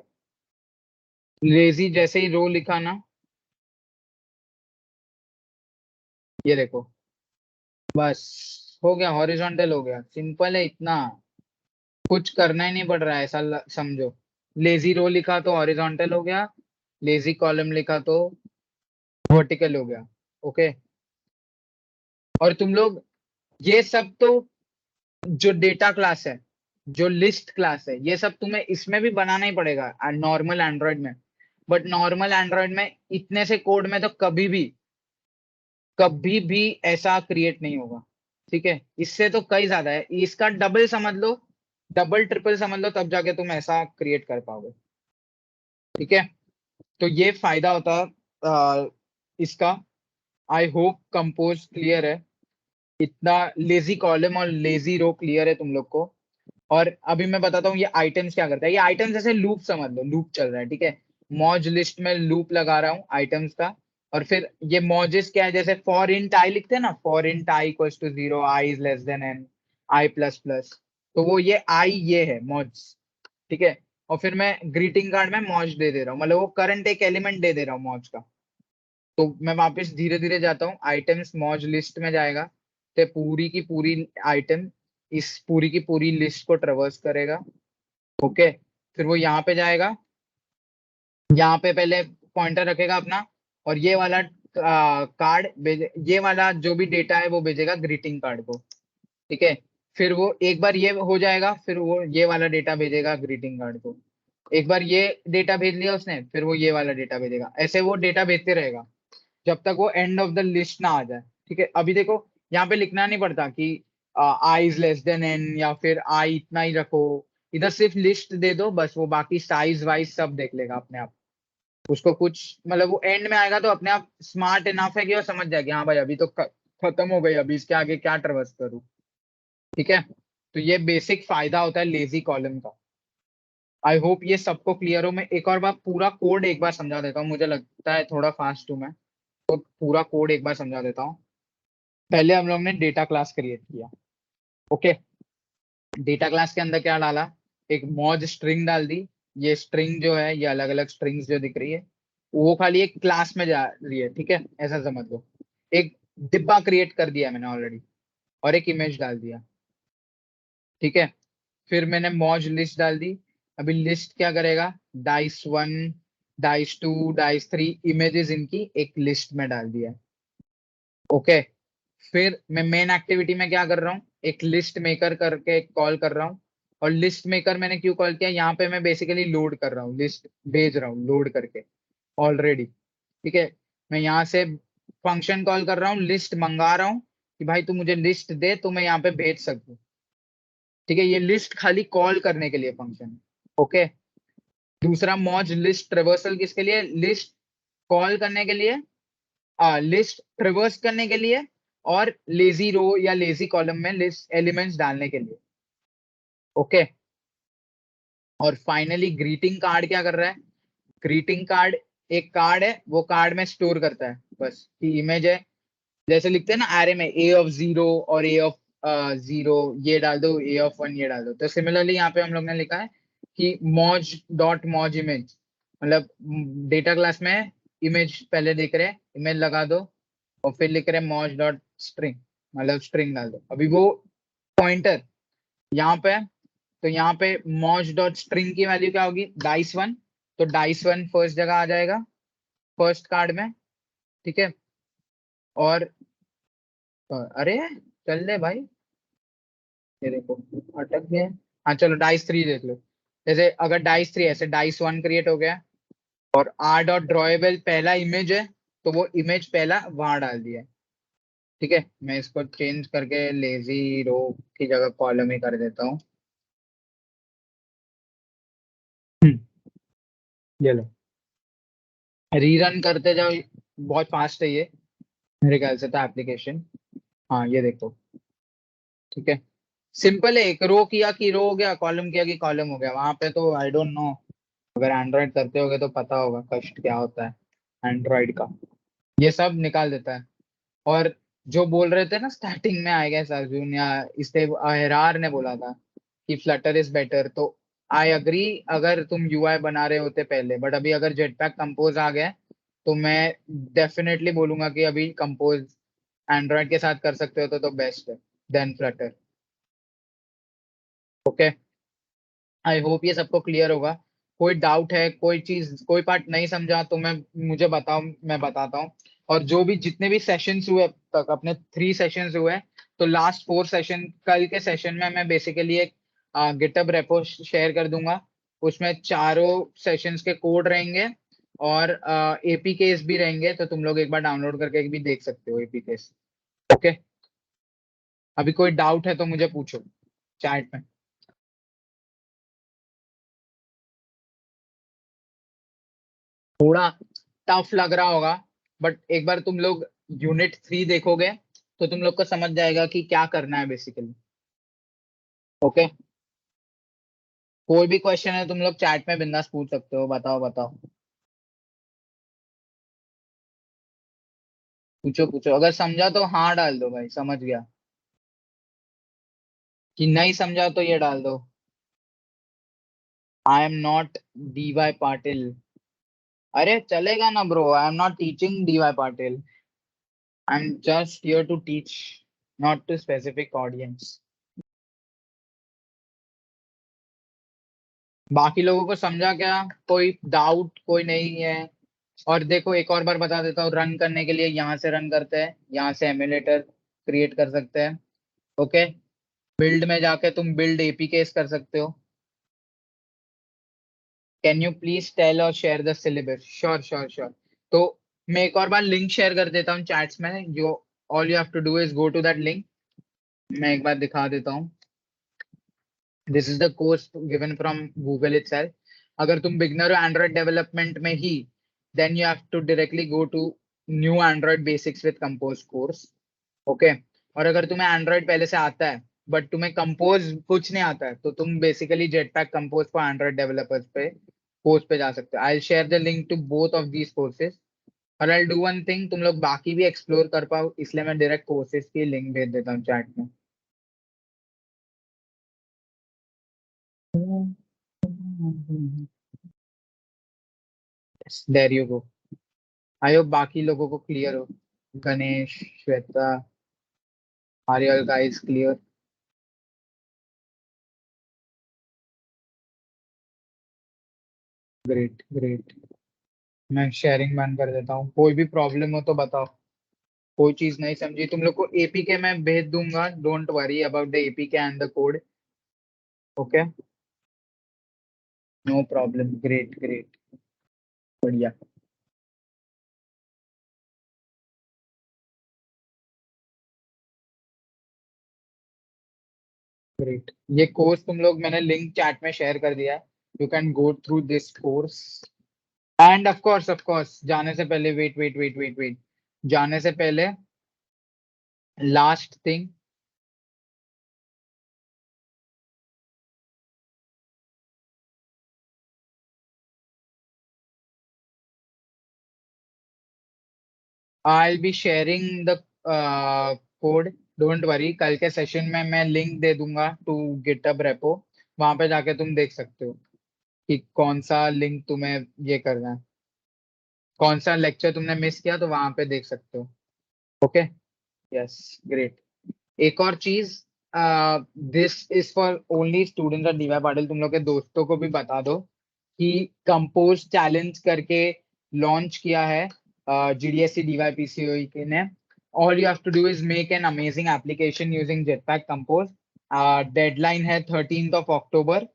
लेजी जैसे ही रो लिखा ना, ये देखो, बस हो गया, हॉरिजॉन्टल हो गया। सिंपल है इतना, कुछ करना ही नहीं पड़ रहा है, ऐसा समझो। लेजी रो लिखा तो हॉरिजॉन्टल हो गया, लेजी कॉलम लिखा तो वर्टिकल हो गया। ओके, और तुम लोग ये सब तो जो डेटा क्लास है, जो लिस्ट क्लास है, ये सब तुम्हें इसमें भी बनाना ही पड़ेगा नॉर्मल एंड्रॉइड में। बट नॉर्मल एंड्रॉइड में इतने से कोड में तो कभी भी ऐसा क्रिएट नहीं होगा। ठीक है, इससे तो कई ज्यादा है, इसका डबल समझ लो, डबल ट्रिपल समझ लो, तब जाके तुम ऐसा क्रिएट कर पाओगे। ठीक है, तो ये फायदा होता है इसका। आई होप कंपोज क्लियर है, इतना लेजी कॉलम और लेजी रो क्लियर है तुम लोग को। और अभी मैं बताता हूँ ये आइटम्स क्या करता है। ये आइटम्स जैसे लूप समझ लो, लूप चल रहा है। ठीक है, मौज लिस्ट में लूप लगा रहा हूँ आइटम्स का। और फिर ये मौजेस क्या है, जैसे फॉर इंट आई लिखते हैं ना, for int I equals to 0, I is less than N, I plus plus, तो वो ये आई ये है मौज। ठीक है, और फिर मैं ग्रीटिंग कार्ड में मौज दे दे रहा हूँ, मतलब वो करंट एक एलिमेंट दे दे रहा हूँ मौज का। तो मैं वापस धीरे धीरे जाता हूँ, आइटम्स मौज लिस्ट में जाएगा, तो पूरी की पूरी आइटम इस पूरी की पूरी लिस्ट को ट्रेवर्स करेगा। ओके, फिर वो यहाँ पे जाएगा, यहाँ पे पहले पॉइंटर रखेगा अपना, और ये वाला कार्ड भेजे, ये वाला जो भी डेटा है वो भेजेगा ग्रीटिंग कार्ड को। ठीक है, फिर वो एक बार ये हो जाएगा, फिर वो ये वाला डेटा भेजेगा ग्रीटिंग कार्ड को। एक बार ये डेटा भेज लिया उसने, फिर वो ये वाला डेटा भेजेगा, ऐसे वो डेटा भेजते रहेगा जब तक वो एंड ऑफ द लिस्ट ना आ जाए। ठीक है, अभी देखो यहाँ पे लिखना नहीं पड़ता कि आई इज लेस देन एन या फिर आई इतना ही रखो, इधर सिर्फ लिस्ट दे दो बस, वो बाकी साइज वाइज सब देख लेगा अपने आप। उसको कुछ मतलब वो एंड में आएगा तो अपने आप स्मार्ट इनफ है कि वो समझ जाएगी हाँ भाई अभी तो खत्म हो गई, अभी इसके आगे क्या ट्रवर्स करूँ। ठीक है, तो ये बेसिक फायदा होता है लेजी कॉलम का। आई होप ये सबको क्लियर हो। मैं एक और बार पूरा कोड एक बार समझा देता हूँ, मुझे लगता है थोड़ा फास्ट हूँ मैं, तो पूरा कोड एक बार समझा देता हूँ। पहले हम लोग ने डेटा क्लास क्रिएट किया। ओके, डेटा क्लास के अंदर क्या डाला, एक मौज स्ट्रिंग डाल दी। ये स्ट्रिंग जो है, ये अलग अलग स्ट्रिंग्स जो दिख रही है वो खाली एक क्लास में जा रही है। ठीक है, ऐसा समझ लो, एक डिब्बा क्रिएट कर दिया मैंने ऑलरेडी, और एक इमेज डाल दिया। ठीक है, फिर मैंने मौज लिस्ट डाल दी। अभी लिस्ट क्या करेगा, dice one, dice two, dice three images इनकी एक लिस्ट में डाल दिया। ओके, फिर मैं मेन एक्टिविटी में क्या कर रहा हूँ, एक लिस्ट मेकर करके कॉल कर रहा हूँ। और लिस्ट मेकर मैंने क्यों कॉल किया, यहाँ पे मैं बेसिकली लोड कर रहा हूँ, लिस्ट भेज रहा हूँ लोड करके ऑलरेडी। ठीक है, मैं यहाँ से फंक्शन कॉल कर रहा हूँ, लिस्ट मंगा रहा हूँ कि भाई तू मुझे लिस्ट दे तो मैं यहाँ पे भेज सकूँ। ठीक है, ये लिस्ट खाली कॉल करने के लिए फंक्शन। ओके, दूसरा मौज लिस्ट ट्रेवर्सल किसके लिए, लिस्ट कॉल करने के लिए, लिस्ट ट्रेवर्स करने के लिए, और लेजी रो या लेजी कॉलम में लिस्ट एलिमेंट्स डालने के लिए। ओके, और फाइनली ग्रीटिंग कार्ड क्या कर रहा है, ग्रीटिंग कार्ड एक कार्ड है, वो कार्ड में स्टोर करता है बस कि इमेज है, जैसे लिखते हैं ना एरे में ए ऑफ 0 और ए ऑफ 0 ये डाल दो, ए ऑफ 1 ये डाल दो। तो सिमिलरली यहाँ पे हम लोग ने लिखा है कि मौज डॉट मौज इमेज, मतलब डेटा क्लास में इमेज पहले दिख रहे हैं, इमेज लगा दो, और फिर लिख रहे हैं मौज डॉट स्ट्रिंग, मतलब स्ट्रिंग डाल दो। अभी वो पॉइंटर यहाँ पे है, तो यहाँ पे मौज डॉट स्ट्रिंग की वैल्यू क्या होगी, डाइस वन, तो डाइस वन फर्स्ट जगह आ जाएगा फर्स्ट कार्ड में। ठीक है, और अरे चल ले भाई, ये देखो अटक गया। हाँ चलो डाइस थ्री देख लो, जैसे अगर डाइस थ्री ऐसे डाइस वन क्रिएट हो गया, और आर डॉट ड्रॉएबल पहला इमेज है, तो वो इमेज पहला वहां डाल दिया है। ठीक है, मैं इसको चेंज करके लेजी रो की जगह कॉलम ही कर देता हूँ। ये लो, रीरन करते जाओ, बहुत फास्ट है ये मेरे ख्याल से तो एप्लीकेशन। हाँ ये देखो, ठीक है, सिंपल है, एक रो किया कि रो हो गया, कॉलम किया कि कॉलम हो गया। वहां पे तो आई डोंट नो, अगर एंड्रॉइड करते होगे तो पता होगा कष्ट क्या होता है एंड्रॉइड का, ये सब निकाल देता है। और जो बोल रहे थे ना स्टार्टिंग में, आई गेस अर्जुन या इससे अहरार ने बोला था कि फ्लटर इज बेटर, तो आई अग्री अगर तुम यूआई बना रहे होते पहले, बट अभी अगर जेटपैक कंपोज आ गया है, तो मैं डेफिनेटली बोलूंगा कि अभी कंपोज एंड्रॉइड के साथ कर सकते हो तो बेस्ट है than Flutter. Okay, I hope ये सबको क्लियर होगा। कोई डाउट है, कोई चीज, कोई पार्ट नहीं समझा तो मुझे बताओ, मैं बताता हूँ। और जो भी जितने भी सेशंस हुए अब तक, अपने 3 सेशंस हुए, तो लास्ट 4 सेशन, कल के सेशन में मैं बेसिकली एक गिटहब रेपो शेयर कर दूंगा। उसमें चारों सेशंस के कोड रहेंगे और एपी केस भी रहेंगे, तो तुम लोग एक बार डाउनलोड करके भी देख सकते हो एपी केस। ओके, अभी कोई डाउट है तो मुझे पूछो चैट में। थोड़ा टफ लग रहा होगा, बट एक बार तुम लोग यूनिट 3 देखोगे तो तुम लोग को समझ जाएगा कि क्या करना है बेसिकली। ओके, कोई भी क्वेश्चन है तुम लोग चैट में बिंदास पूछ सकते हो, बताओ बताओ, पूछो पूछो। अगर समझा तो हाँ डाल दो भाई, समझ गया। कि नहीं समझा तो ये डाल दो, I am not DY Patil. अरे चलेगा ना bro, I am not teaching DY Patil, I am just here to teach, not to specific audience. बाकी लोगों को समझा क्या? कोई डाउट कोई नहीं है? और देखो एक और बार बता देता हूँ, रन करने के लिए यहाँ से रन करते हैं, यहाँ से एमुलेटर क्रिएट कर सकते हैं। ओके, बिल्ड में जाके तुम बिल्ड एपी केस कर सकते हो। कैन यू प्लीज टेल और share the syllabus? Sure sure sure. तो मैं एक और बार लिंक शेयर कर देता हूँ चैट्स में, जो all you have to do is go to that link. मैं एक बार दिखा देता हूँ। This is the course given from Google itself. अगर तुम बिगनर हो एंड्रॉइड डेवलपमेंट में ही, then you have to directly go to new Android basics with Compose course. Okay, और अगर तुम्हें एंड्रॉइड पहले से आता है बट तुम्हें कंपोज कुछ नहीं आता है, तो तुम basically Jetpack Compose for Android developers पे कोर्स पे जा सकते हो। I share the link to both of these courses. और आई डू वन थिंग, तुम लोग बाकी भी एक्सप्लोर कर पाओ, इसलिए मैं डायरेक्ट कोर्सेज की लिंक भेज देता हूँ चैट में। There you go. I hope बाकी लोगों को क्लियर हो। Ganesh, Shweta, Aryal guys clear? Great great. मैं शेयरिंग बंद कर देता हूँ, कोई भी प्रॉब्लम हो तो बताओ। कोई चीज नहीं समझी तुम लोग को एपीके मैं भेज दूंगा, don't worry about the APK and the code. Okay, no problem, great great, बढ़िया। ग्रेट, ये कोर्स तुम लोग, मैंने लिंक चैट में शेयर कर दिया है, you can go through this course. And of course जाने से पहले, wait wait wait wait wait, जाने से पहले last thing, I be sharing the code, don't worry. कल के सेशन में मैं लिंक दे दूंगा टू गिटहब रेपो, वहां पे जाके तुम देख सकते हो कि कौन सा लिंक तुम्हें ये करना है, कौन सा लेक्चर तुमने मिस किया, तो वहां पे देख सकते हो। Okay, yes, great. एक और चीज, this is for only students of DY Patil, तुम लोग के दोस्तों को भी बता दो कि कंपोज चैलेंज करके लॉन्च किया है जीडीएससी डीवाईपीसीओई ने। All you have to do is make an amazing application using Jetpack Compose. Deadline है 13 अक्टूबर।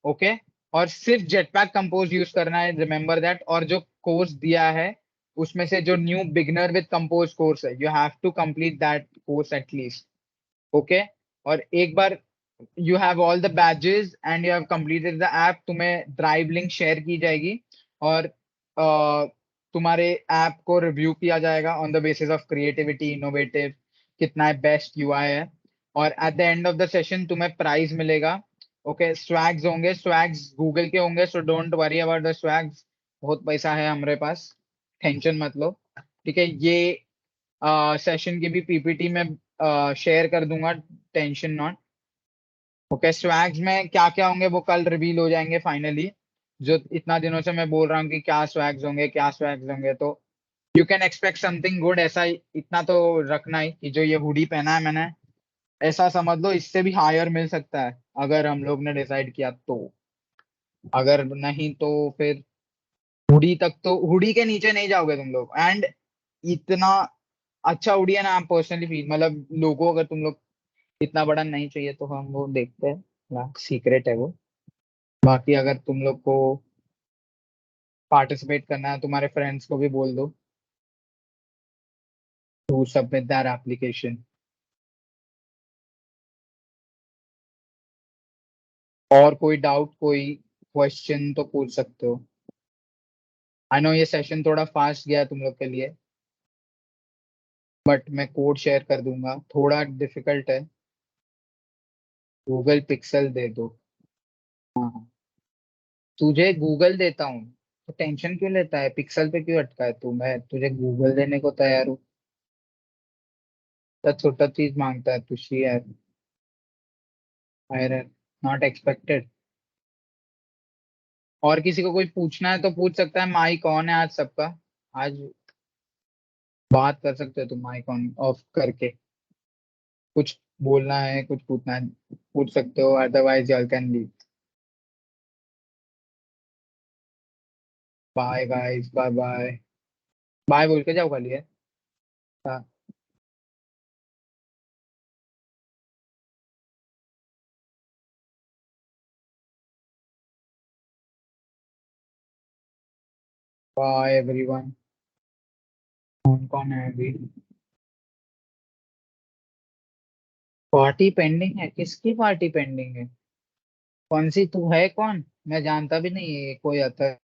ओके, और सिर्फ जेटपैक कंपोज यूज करना है, रिमेंबर दैट। और जो कोर्स दिया है उसमें से जो new beginner with Compose course है, you have to complete that course at least. Okay, और एक बार you have all the badges and you have completed the app, तुम्हें ड्राइव लिंक शेयर की जाएगी और तुम्हारे ऐप को रिव्यू किया जाएगा on the basis of creativity, innovative, कितना है बेस्ट यूआई है। और at the end of the session तुम्हें प्राइज मिलेगा। ओके, स्वैग्स होंगे, स्वैग्स गूगल के होंगे, so don't worry about the swags, बहुत पैसा है हमारे पास, टेंशन मत लो। ठीक है, ये सेशन की भी पीपीटी में शेयर कर दूंगा, टेंशन नॉट। ओके, स्वैग्स में क्या क्या होंगे वो कल रिवील हो जाएंगे फाइनली। जो इतना दिनों से मैं बोल रहा हूँ कि क्या स्वैग्स होंगे, क्या स्वैग्स होंगे, तो you can expect something good. ऐसा इतना तो रखना ही कि जो ये हुडी पहना है मैंने, ऐसा समझ लो इससे भी हायर मिल सकता है अगर हम लोग ने डिसाइड किया तो। अगर नहीं तो फिर हुडी तक, तो हुडी के नीचे नहीं जाओगे तुम लोग। एंड इतना अच्छा हुडी है ना, आप पर्सनली फील, मतलब लोगों, अगर तुम लोग इतना बड़ा नहीं चाहिए तो हम वो देखते हैं, सीक्रेट है वो। बाकी अगर तुम लोग को पार्टिसिपेट करना है, तुम्हारे फ्रेंड्स को भी बोल दो टू सबमिट दैट एप्लीकेशन। और कोई डाउट, कोई क्वेश्चन तो पूछ सकते हो। आई नो ये सेशन थोड़ा फास्ट गया तुम लोग के लिए, बट मैं कोड शेयर कर दूंगा, थोड़ा डिफिकल्ट है। गूगल पिक्सल दे दो। हाँ हाँ, तुझे गूगल देता हूँ तो टेंशन क्यों लेता है, पिक्सल पे क्यों अटका है तू, मैं तुझे गूगल देने को तैयार हूँ। तो छोटा चीज मांगता है तुझी यार। Not expected. और किसी को कोई पूछना है तो पूछ सकता है, माइक ऑन है आज सबका। आज बात कर सकते हो तुम माइक ऑन ऑफ करके। कुछ बोलना है, कुछ पूछना है, पूछ सकते हो, otherwise you can leave. Bye guys, bye bye. Bye बोल के जाओ खाली है। Bye everyone. कौन कौन है अभी? पार्टी पेंडिंग है, किसकी पार्टी पेंडिंग है? कौन सी, तू है कौन? मैं जानता भी नहीं है कोई आता है।